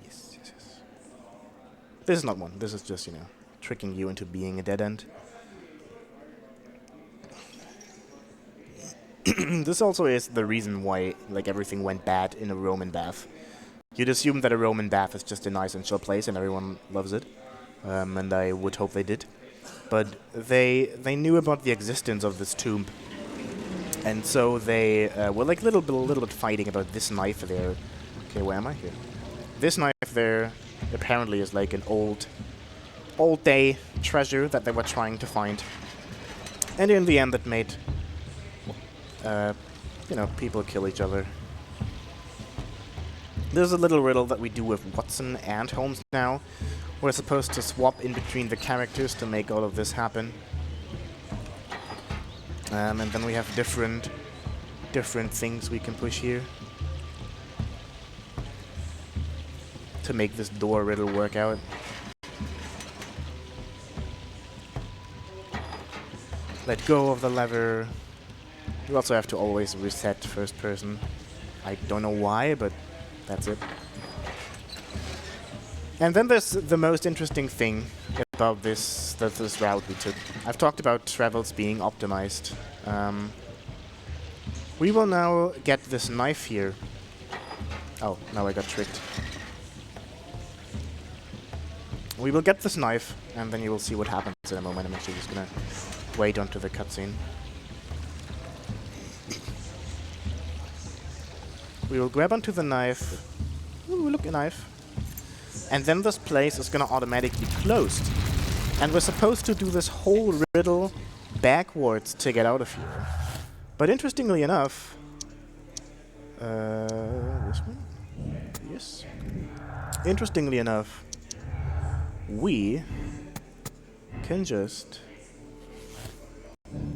[SPEAKER 1] Yes. This is not one. This is just, you know, tricking you into being a dead end. This also is the reason why, like, everything went bad in a Roman bath. You'd assume that a Roman bath is just a nice and chill place and everyone loves it. And I would hope they did. But they knew about the existence of this tomb. And so they were like a little bit fighting about this knife there. Okay, where am I here? This knife there apparently is like an old day treasure that they were trying to find. And in the end it made you know, people kill each other. There's a little riddle that we do with Watson and Holmes now. We're supposed to swap in between the characters to make all of this happen. And then we have different things we can push here to make this door riddle work out. Let go of the lever. You also have to always reset first person. I don't know why, but that's it. And then there's the most interesting thing about this route we took. I've talked about travels being optimized. We will now get this knife here. Oh, now I got tricked. We will get this knife, and then you will see what happens in a moment. I'm actually just gonna wait onto the cutscene. We will grab onto the knife. Ooh, look, a knife. And then this place is gonna automatically close. And we're supposed to do this whole riddle backwards to get out of here. But interestingly enough... this one? Yes. Interestingly enough, we can just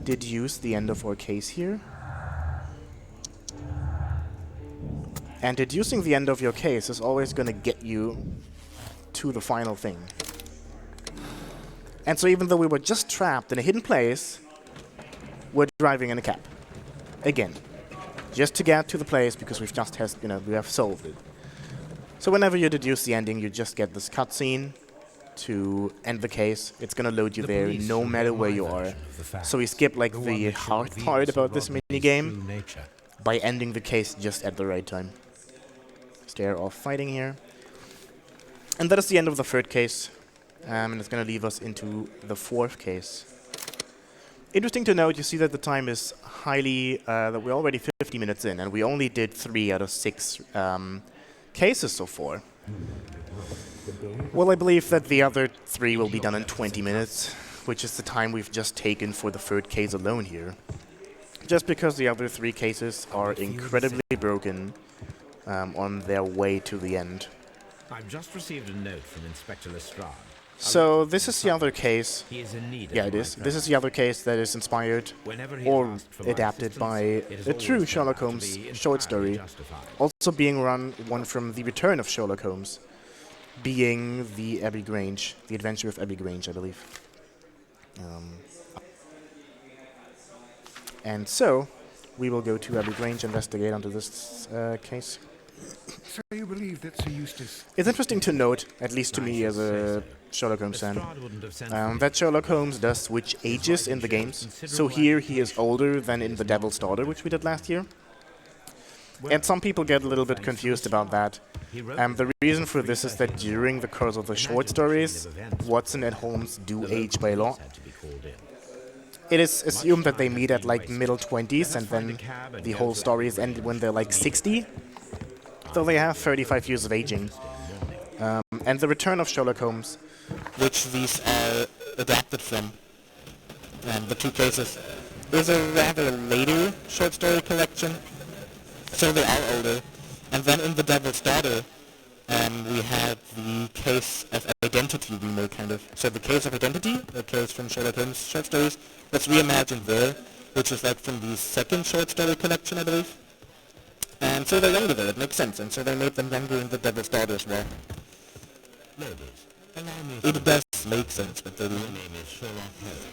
[SPEAKER 1] deduce the end of our case here. And deducing the end of your case is always going to get you to the final thing. And so even though we were just trapped in a hidden place, we're driving in a cab. Again. Just to get to the place because we've just we have solved it. So whenever you deduce the ending, you just get this cutscene to end the case. It's going to load you there no matter where you are. So we skip like the hard part about this minigame by ending the case just at the right time. Stare off fighting here. And that is the end of the third case. And it's going to leave us into the fourth case. Interesting to note, you see that the time is highly, that we're already 50 minutes in, and we only did 3 out of 6 cases so far. Well, I believe that the other 3 will be done in 20 minutes, which is the time we've just taken for the third case alone here. Just because the other 3 cases are incredibly broken on their way to the end.
[SPEAKER 4] I've just received a note from Inspector Lestrade.
[SPEAKER 1] So this is the other case.
[SPEAKER 4] He is in need of
[SPEAKER 1] Yeah, it
[SPEAKER 4] my
[SPEAKER 1] is. This is the other case that is inspired
[SPEAKER 4] Whenever he
[SPEAKER 1] or
[SPEAKER 4] asked for my
[SPEAKER 1] adapted by
[SPEAKER 4] assistance, it has
[SPEAKER 1] a
[SPEAKER 4] always
[SPEAKER 1] true
[SPEAKER 4] turned
[SPEAKER 1] Sherlock
[SPEAKER 4] out to
[SPEAKER 1] Holmes
[SPEAKER 4] be
[SPEAKER 1] short
[SPEAKER 4] entirely
[SPEAKER 1] story.
[SPEAKER 4] justified.
[SPEAKER 1] Also being one from The Return of Sherlock Holmes, being the Abbey Grange, The Adventure of Abbey Grange, I believe. And so, we will go to Abbey Grange, investigate onto this case.
[SPEAKER 7] So you believe that Sir Eustace...
[SPEAKER 1] It's interesting to note, at least to
[SPEAKER 4] I
[SPEAKER 1] me
[SPEAKER 4] should
[SPEAKER 1] as
[SPEAKER 4] say
[SPEAKER 1] a
[SPEAKER 4] so.
[SPEAKER 1] Sherlock Holmes fan,
[SPEAKER 4] Lestrade wouldn't have sent for me.
[SPEAKER 1] that Sherlock Holmes does switch ages in the games. So here he is older than in The Devil's Daughter, which we did last year. And some people get a little bit confused about that. The reason for this is that during the course of the short stories, Watson and Holmes do age by law. It is assumed that they meet at like middle 20s and then the whole story is ended when they're like 60. So they have 35 years of aging. And The Return of Sherlock Holmes, which these are adapted from, and the two cases, is a rather later short story collection. So they are older. And then in The Devil's Daughter, we had the Case of Identity remake, kind of. So the Case of Identity, the case from Sherlock Holmes short stories, was reimagined there, which is like from the second short story collection, I believe. And so they're younger there, it makes sense. And so they made them younger in The Devil's Daughter as well. It does make sense, but my name is Sherlock Holmes.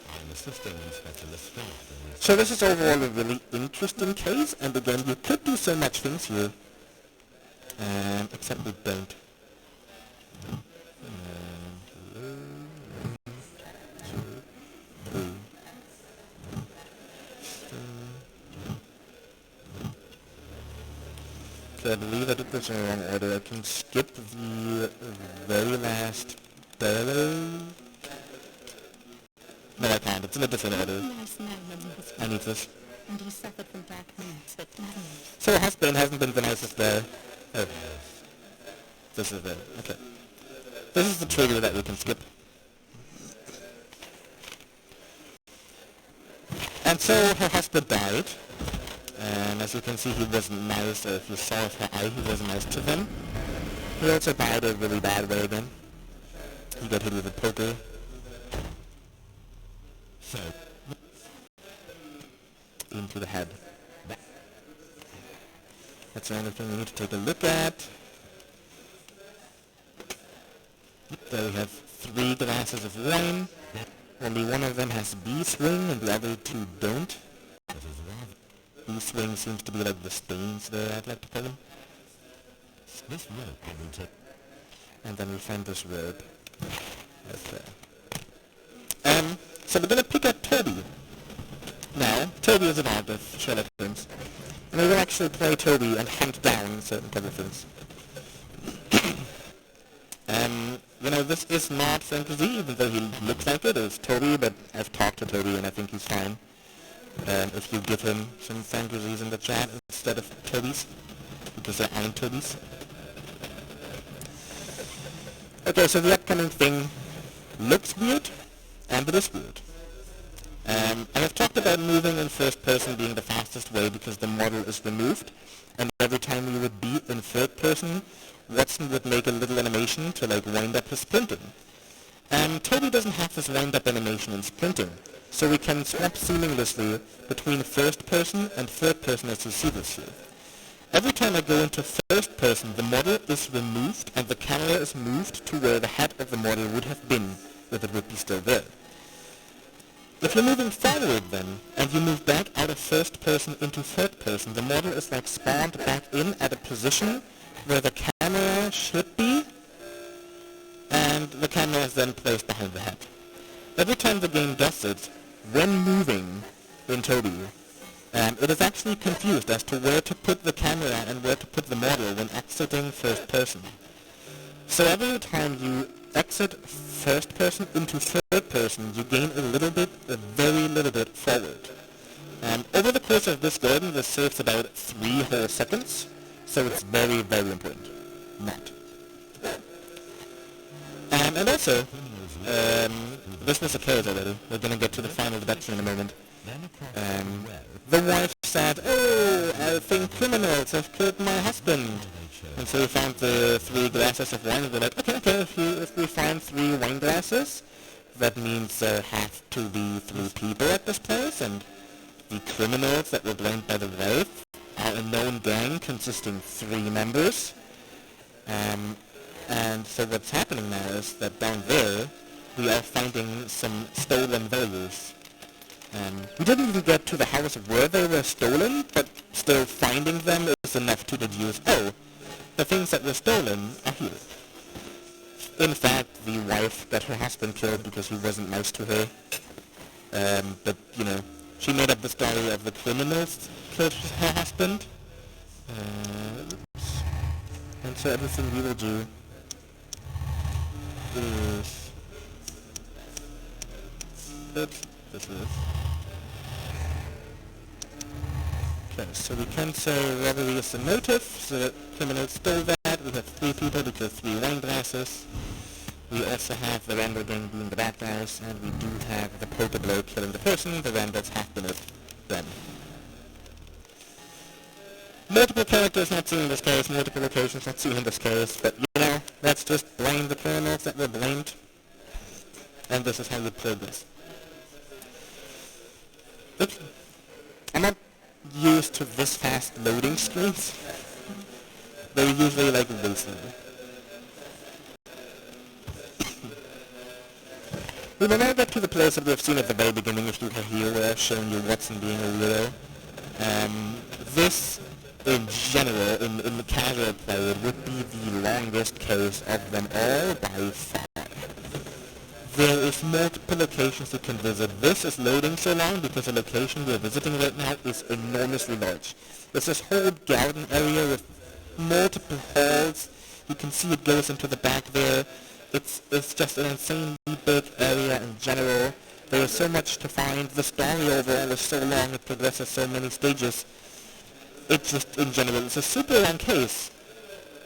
[SPEAKER 1] I'm assisting Inspector Lestrade. So this is overall a really interesting case, and again, you could do so much things here. Except we don't. So I believe I did this in the wrong order. I can skip the very last... No, I can't. It's in a different order. I need this.
[SPEAKER 8] And he suffered from black hands, but madness.
[SPEAKER 1] So her husband hasn't been the nicest there. Oh. This is it. Okay. This is the trigger that we can skip. And so her husband died. And as you can see, he wasn't nice. If you saw her eye, he wasn't nice to them. He also died a really bad way then. He got hit with a poker. So, into the head. That's the only thing we need to take a look at. There we have 3 glasses of wine. Only one of them has B-swing and the other 2 don't. B-swing seems to be like the stains there, I'd like to call them. This rope I will take. And then we find this rope. Right there. So we're gonna pick up Toby. Now, Toby is an art of Sherlock Holmes. And we will actually play Toby and hunt down certain characters. You know, this is not fantasy, even though he looks like it. It's Toby, but I've talked to Toby and I think he's fine. If you give him some fantasies in the chat instead of Tobies, because there aren't Tobies. Okay, so the upcoming thing looks weird, and it is weird. And I've talked about moving in first person being the fastest way because the model is removed, and every time you would be in third person, Watson would make a little animation to like wind up his sprinting. And Toby doesn't have this wind up animation in sprinting, so we can swap seamlessly between first person and third person as you see this here. Every time I go into first person, the model is removed and the camera is moved to where the head of the model would have been, if it would be still there. If you're moving forward then, and you move back out of first person into third person, the model is like spawned back in at a position where the camera should be, and the camera is then placed behind the head. Every time the game does it, when moving in Toby, it is actually confused as to where to put the camera and where to put the model when exiting first person. So every time you exit first person into third person, you gain a little bit, a very little bit forward. Over the course of this garden, this saves about 3 whole seconds, so it's very, very important. Not. And also, this was occurs already. We're gonna get to the final deduction in a moment. The wife said, "Oh,
[SPEAKER 9] I think criminals have killed my husband. And so we found the 3 glasses of wine, and we're like, okay, if we find 3 wine glasses, that means there have to be 3 people at this place, and the criminals that were blamed by the Wraith are a known gang consisting of 3 members. And so what's happening now is that down there, we are finding some stolen values. We didn't even get to the house where they were stolen, but still finding them is enough to deduce, oh, the things that were stolen are here. In fact, the wife that her husband killed because he wasn't nice to her. But, you know, she made up the story of the criminals killed her husband. Oops. And so everything we will do is... Oops, this is... Okay, so we can say robbery is the motive, so that criminals stole that. We have 3 people because 3 wine glasses. We also have the random gang being the bad guys, and we do have the poker blow killing the person. The randoms have been done. Multiple characters not seen in this case, multiple locations not seen in this case, but you know, let's just blame the criminals that were blamed. And this is how we play this. Oops. I'm not used to this fast loading screens. They're usually like this. We will now get to the place that we've seen at the very beginning of Shooter Hero, showing you Watson being a hero. This, in general, in the casual player, would be the longest case of them all by far. There is multiple locations you can visit. This is loading so long because the location we're visiting right now is enormously large. There's this whole garden area with multiple halls. You can see it goes into the back there. It's just an insanely big area in general. There is so much to find. The story overall is so long, it progresses so many stages. It's just, in general, it's a super long case.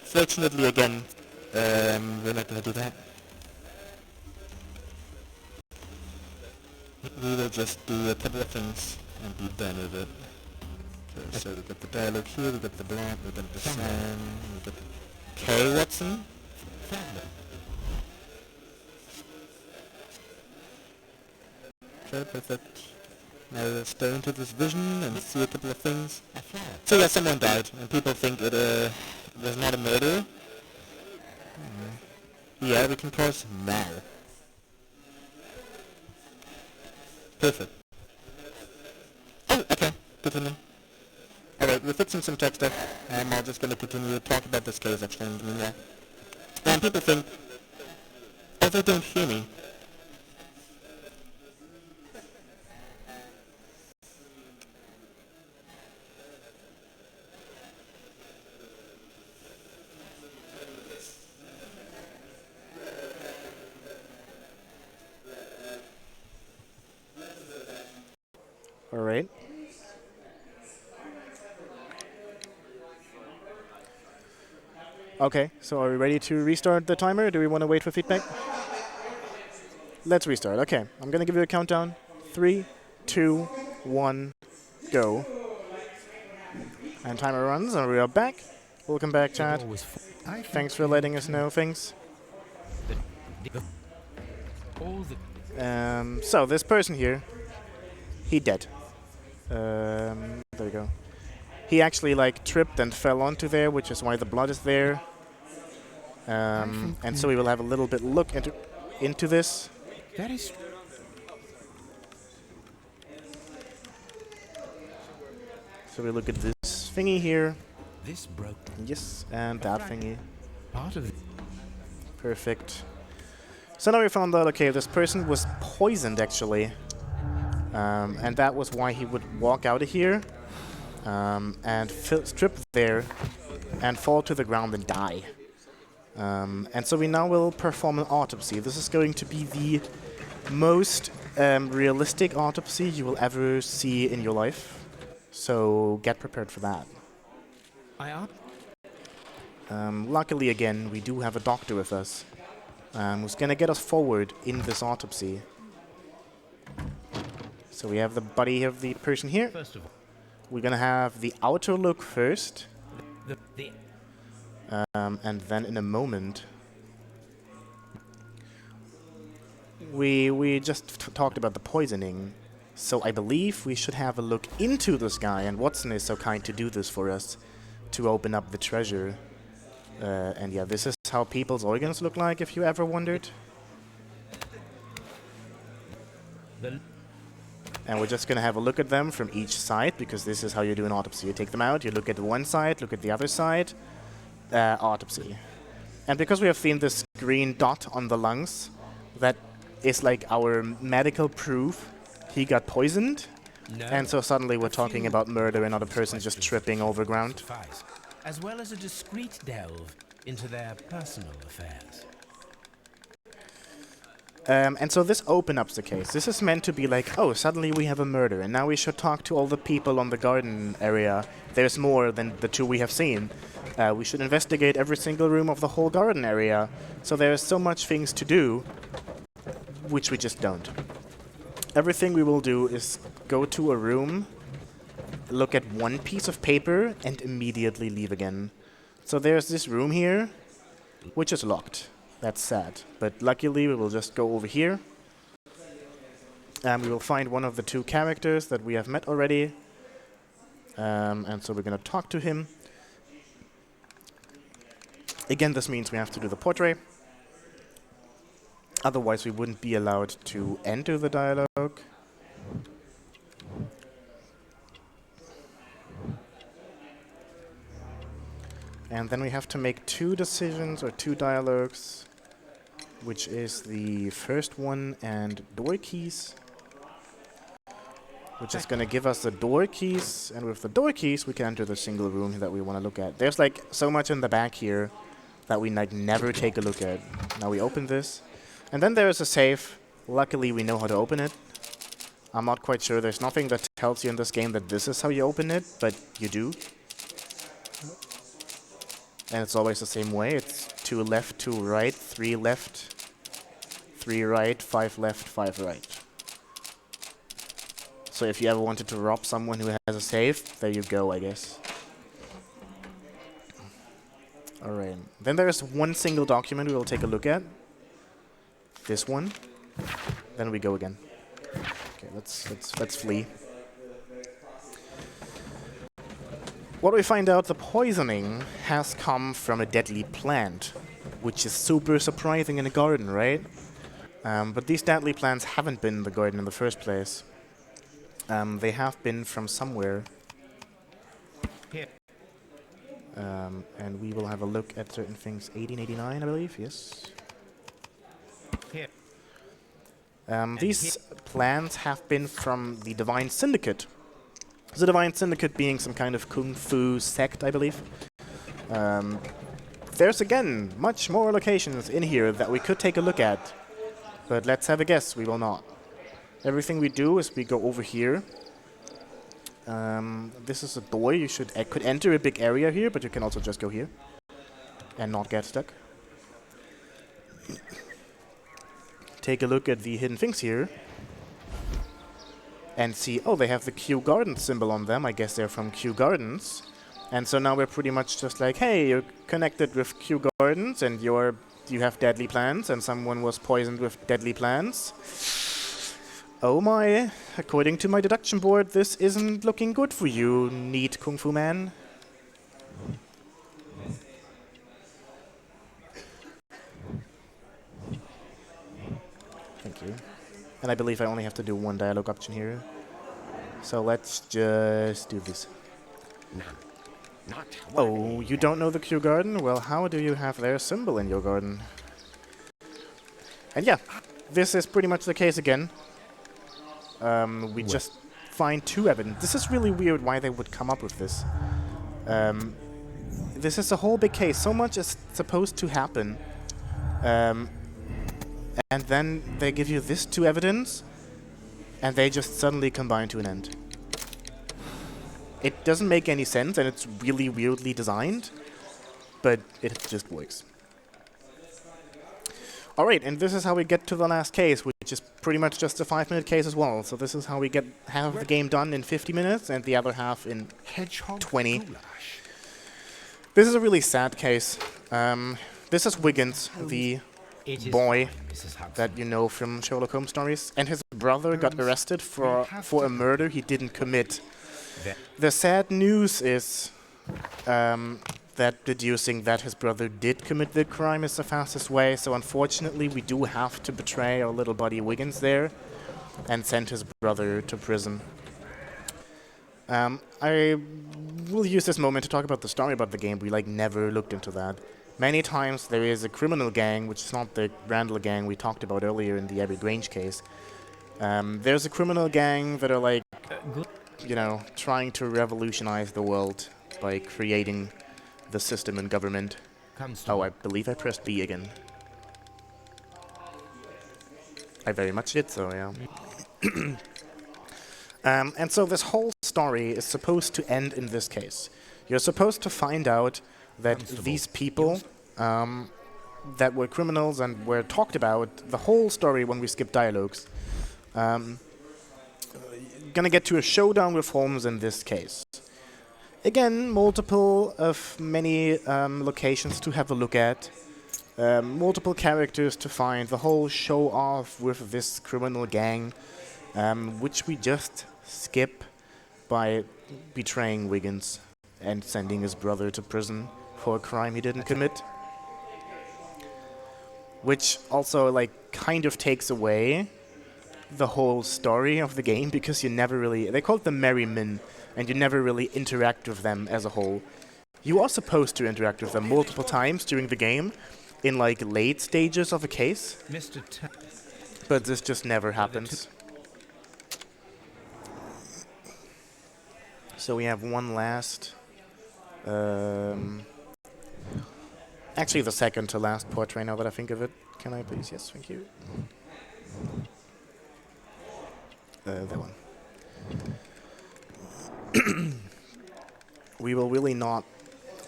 [SPEAKER 9] Fortunately, again, we're not going to do that. We will just do a couple of things and be done with it. Okay, so we've got the dialogue here, we've got the black, we've got the sun, we've got K. Watson. Okay, perfect. Now let's go into this vision and see a couple of things. So yeah, someone died, and people think that there's not a murder. Yeah, we can cross now. Perfect. Oh, okay, good to know. Alright, we're fixing some tech stuff, and I'm just going to continue to talk about this case actually. And people think, oh, they don't hear me.
[SPEAKER 1] All right. Okay, so are we ready to restart the timer, or do we want to wait for feedback? Let's restart. Okay, I'm going to give you a countdown. 3, 2, 1, go. And timer runs, and we are back. Welcome back, chat. Thanks for letting us know things. So, this person here, he dead. There we go. He actually like tripped and fell onto there, which is why the blood is there. And so we will have a little bit look into this.
[SPEAKER 7] That is...
[SPEAKER 1] So we look at this thingy here.
[SPEAKER 4] This broke.
[SPEAKER 1] Yes, and that thingy.
[SPEAKER 4] Part of it.
[SPEAKER 1] Perfect. So now we found out, okay, this person was poisoned actually. And that was why he would walk out of here and strip there and fall to the ground and die. And so we now will perform an autopsy. This is going to be the most realistic autopsy you will ever see in your life. So get prepared for that. Luckily, again, we do have a doctor with us who's going to get us forward in this autopsy. So we have the body of the person here.
[SPEAKER 4] First of all,
[SPEAKER 1] We're gonna have the outer look first,
[SPEAKER 4] The
[SPEAKER 1] and then in a moment, we just talked about the poisoning. So I believe we should have a look into this guy, and Watson is so kind to do this for us, to open up the treasure. And yeah, this is how people's organs look like, if you ever wondered. And we're just going to have a look at them from each side, because this is how you do an autopsy. You take them out, you look at one side, look at the other side, autopsy. And because we have seen this green dot on the lungs, that is like our medical proof he got poisoned.
[SPEAKER 4] No.
[SPEAKER 1] And so suddenly we're talking about murder and not a person just tripping over ground.
[SPEAKER 4] suffice, as well as a discreet delve into their personal affairs.
[SPEAKER 1] And so this opens up the case. This is meant to be like, oh, suddenly we have a murder, and now we should talk to all the people on the garden area. There's more than the two we have seen. We should investigate every single room of the whole garden area. So there's so much things to do, which we just don't. Everything we will do is go to a room, look at one piece of paper, and immediately leave again. So there's this room here, which is locked. That's sad. But luckily, we will just go over here. And we will find one of the two characters that we have met already. And so we're going to talk to him. Again, this means we have to do the portrait. Otherwise, we wouldn't be allowed to enter the dialogue. And then we have to make two decisions or two dialogues, which is the first one and door keys, which is going to give us the door keys, and with the door keys we can enter the single room that we want to look at. There's like so much in the back here that we like never take a look at. Now we open this, and then there is a safe. Luckily we know how to open it. I'm not quite sure, there's nothing that tells you in this game that this is how you open it, but you do. And it's always the same way. It's 2 left, 2 right, 3 left, 3 right, 5 left, 5 right. So if you ever wanted to rob someone who has a safe, there you go, I guess. Alright. Then there's one single document we will take a look at. This one. Then we go again. Okay, let's flee. What we find out, the poisoning has come from a deadly plant, which is super surprising in a garden, right? But these deadly plants haven't been in the garden in the first place. They have been from somewhere.
[SPEAKER 4] Here.
[SPEAKER 1] And we will have a look at certain things. 1889, I believe, yes.
[SPEAKER 4] Here.
[SPEAKER 1] These plants have been from the Divine Syndicate. The Divine Syndicate being some kind of kung fu sect, I believe. There's again much more locations in here that we could take a look at. But let's have a guess, we will not. Everything we do is we go over here. This is a door, you could enter a big area here, but you can also just go here. And not get stuck. Take a look at the hidden things here. And see, oh, they have the Kew Gardens symbol on them. I guess they're from Kew Gardens. And so now we're pretty much just like, hey, you're connected with Kew Gardens, and you have deadly plants, and someone was poisoned with deadly plants. Oh my, according to my deduction board, this isn't looking good for you, neat Kung Fu man. Thank you. And I believe I only have to do one dialogue option here. So let's just do this. Oh, you don't know the Kew Garden? Well, how do you have their symbol in your garden? And yeah, this is pretty much the case again. We just find 2 evidence. This is really weird why they would come up with this. This is a whole big case. So much is supposed to happen. And then they give you this 2 evidence, and they just suddenly combine to an end. It doesn't make any sense, and it's really weirdly designed, but it just works. Alright, and this is how we get to the last case, which is pretty much just a 5-minute case as well. So this is how we get half of the game done in 50 minutes and the other half in
[SPEAKER 7] Hedgehog
[SPEAKER 1] 20.
[SPEAKER 7] goulash.
[SPEAKER 1] This is a really sad case. This is Wiggins, the
[SPEAKER 4] It is
[SPEAKER 1] boy
[SPEAKER 4] fine, Mrs. Hudson.
[SPEAKER 1] that you know from Sherlock Holmes stories, and his brother got arrested for a murder he didn't commit. The sad news is that deducing that his brother did commit the crime is the fastest way, so unfortunately we do have to betray our little buddy Wiggins there and send his brother to prison. I will use this moment to talk about the story about the game. We never looked into that. Many times there is a criminal gang, which is not the Randall gang we talked about earlier in the Abbey Grange case. There's a criminal gang that are trying to revolutionize the world by creating the system and government.
[SPEAKER 4] Constable.
[SPEAKER 1] Oh, I believe I pressed B again. I very much did so, yeah. And so this whole story is supposed to end in this case. You're supposed to find out that these people that were criminals and were talked about the whole story when we skip dialogues, gonna get to a showdown with Holmes in this case. Again, multiple of many locations to have a look at, multiple characters to find, the whole show off with this criminal gang, which we just skip by betraying Wiggins and sending his brother to prison for a crime he didn't commit. Which also kind of takes away the whole story of the game, because you never really... They call it the Merry Men, and you never really interact with them as a whole. You are supposed to interact with them multiple times during the game, in late stages of a case,
[SPEAKER 4] Mr.
[SPEAKER 1] but this just never happens. So we have one last... actually the second to last portrait now that I think of it. Can I please? Yes, thank you. That one. We will really not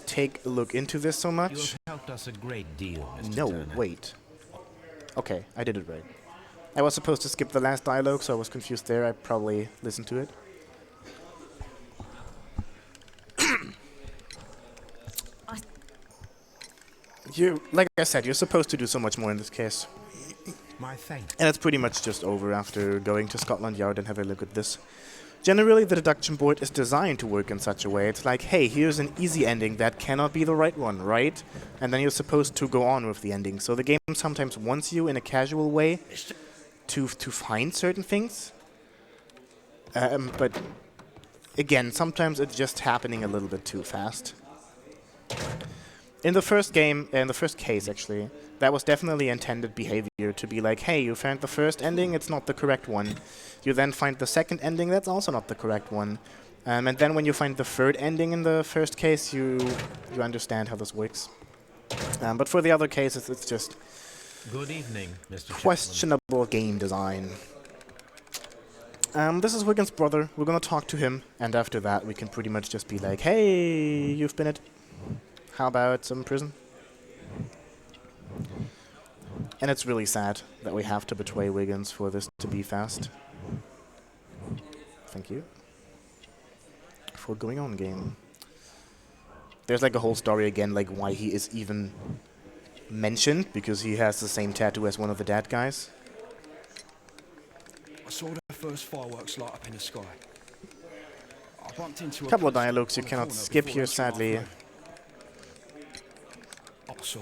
[SPEAKER 1] take a look into this so
[SPEAKER 4] You
[SPEAKER 1] much.
[SPEAKER 4] have helped us a great deal, Mr.
[SPEAKER 1] No,
[SPEAKER 4] Turner.
[SPEAKER 1] wait. Okay, I did it right. I was supposed to skip the last dialogue, so I was confused there. I probably listened to it. Like I said, you're supposed to do so much more in this case.
[SPEAKER 4] My thanks.
[SPEAKER 1] And it's pretty much just over after going to Scotland Yard and having a look at this. Generally, the deduction board is designed to work in such a way. It's like, hey, here's an easy ending that cannot be the right one, right? And then you're supposed to go on with the ending. So the game sometimes wants you in a casual way to find certain things. But again, sometimes it's just happening a little bit too fast. In the first game, in the first case actually, that was definitely intended behavior to be like, hey, you found the first ending, it's not the correct one. You then find the second ending, that's also not the correct one. And then when you find the third ending in the first case, you understand how this works. But for the other cases, it's just
[SPEAKER 4] Good evening, Mr.
[SPEAKER 1] questionable game design. This is Wiggins' brother. We're gonna talk to him, and after that we can pretty much just be like, hey, you've been it. How about some prison? And it's really sad that we have to betray Wiggins for this to be fast. Thank you. For going on, game. There's a whole story again, why he is even mentioned, because he has the same tattoo as one of the dead guys.
[SPEAKER 10] I saw the first fireworks light up in the sky. I bumped into
[SPEAKER 1] A couple of dialogues you
[SPEAKER 10] on the
[SPEAKER 1] cannot
[SPEAKER 10] corner
[SPEAKER 1] skip
[SPEAKER 10] before
[SPEAKER 1] here,
[SPEAKER 10] it was half
[SPEAKER 1] sadly.
[SPEAKER 10] through. I saw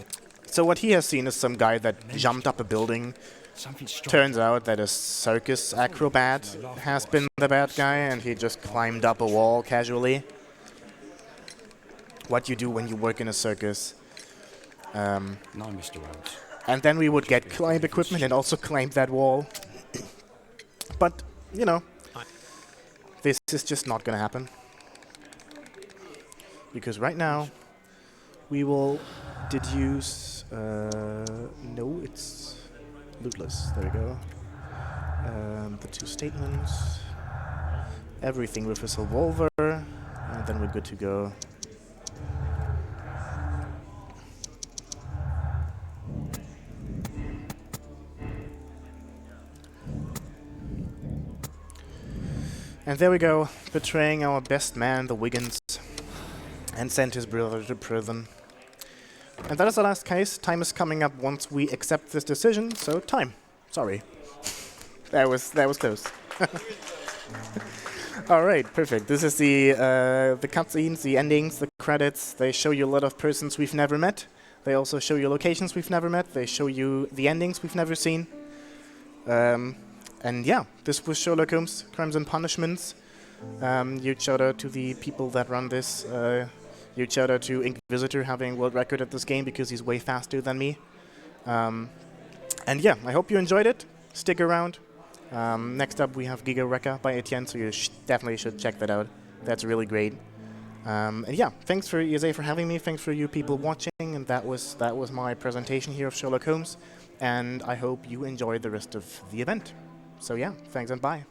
[SPEAKER 1] So what he has seen is some guy that jumped up a building.
[SPEAKER 10] something strange.
[SPEAKER 1] Turns out that a circus acrobat has been the bad guy, and he just climbed up a wall casually. What you do when you work in a circus.
[SPEAKER 10] No, Mr. Rhodes.
[SPEAKER 1] And then we would get climb equipment and also climb that wall. But, this is just not gonna happen. Because right now, we will deduce... no, it's lootless. There we go. The two statements. Everything with his revolver. And then we're good to go. And there we go, betraying our best man, the Wiggins, and sent his brother to prison. And that is the last case. Time is coming up once we accept this decision, so time. Sorry. That was close. All right, perfect. This is the cutscenes, the endings, the credits. They show you a lot of persons we've never met. They also show you locations we've never met. They show you the endings we've never seen. And yeah, this was Sherlock Holmes, Crimes and Punishments. Huge shout out to the people that run this. Huge shout out to Inquisitor having world record at this game because he's way faster than me. And yeah, I hope you enjoyed it. Stick around. Next up we have Giga Wrecker by Etienne, so you definitely should check that out. That's really great. And yeah, thanks for ESA for having me. Thanks for you people watching. And that was my presentation here of Sherlock Holmes. And I hope you enjoy the rest of the event. So yeah, thanks and bye.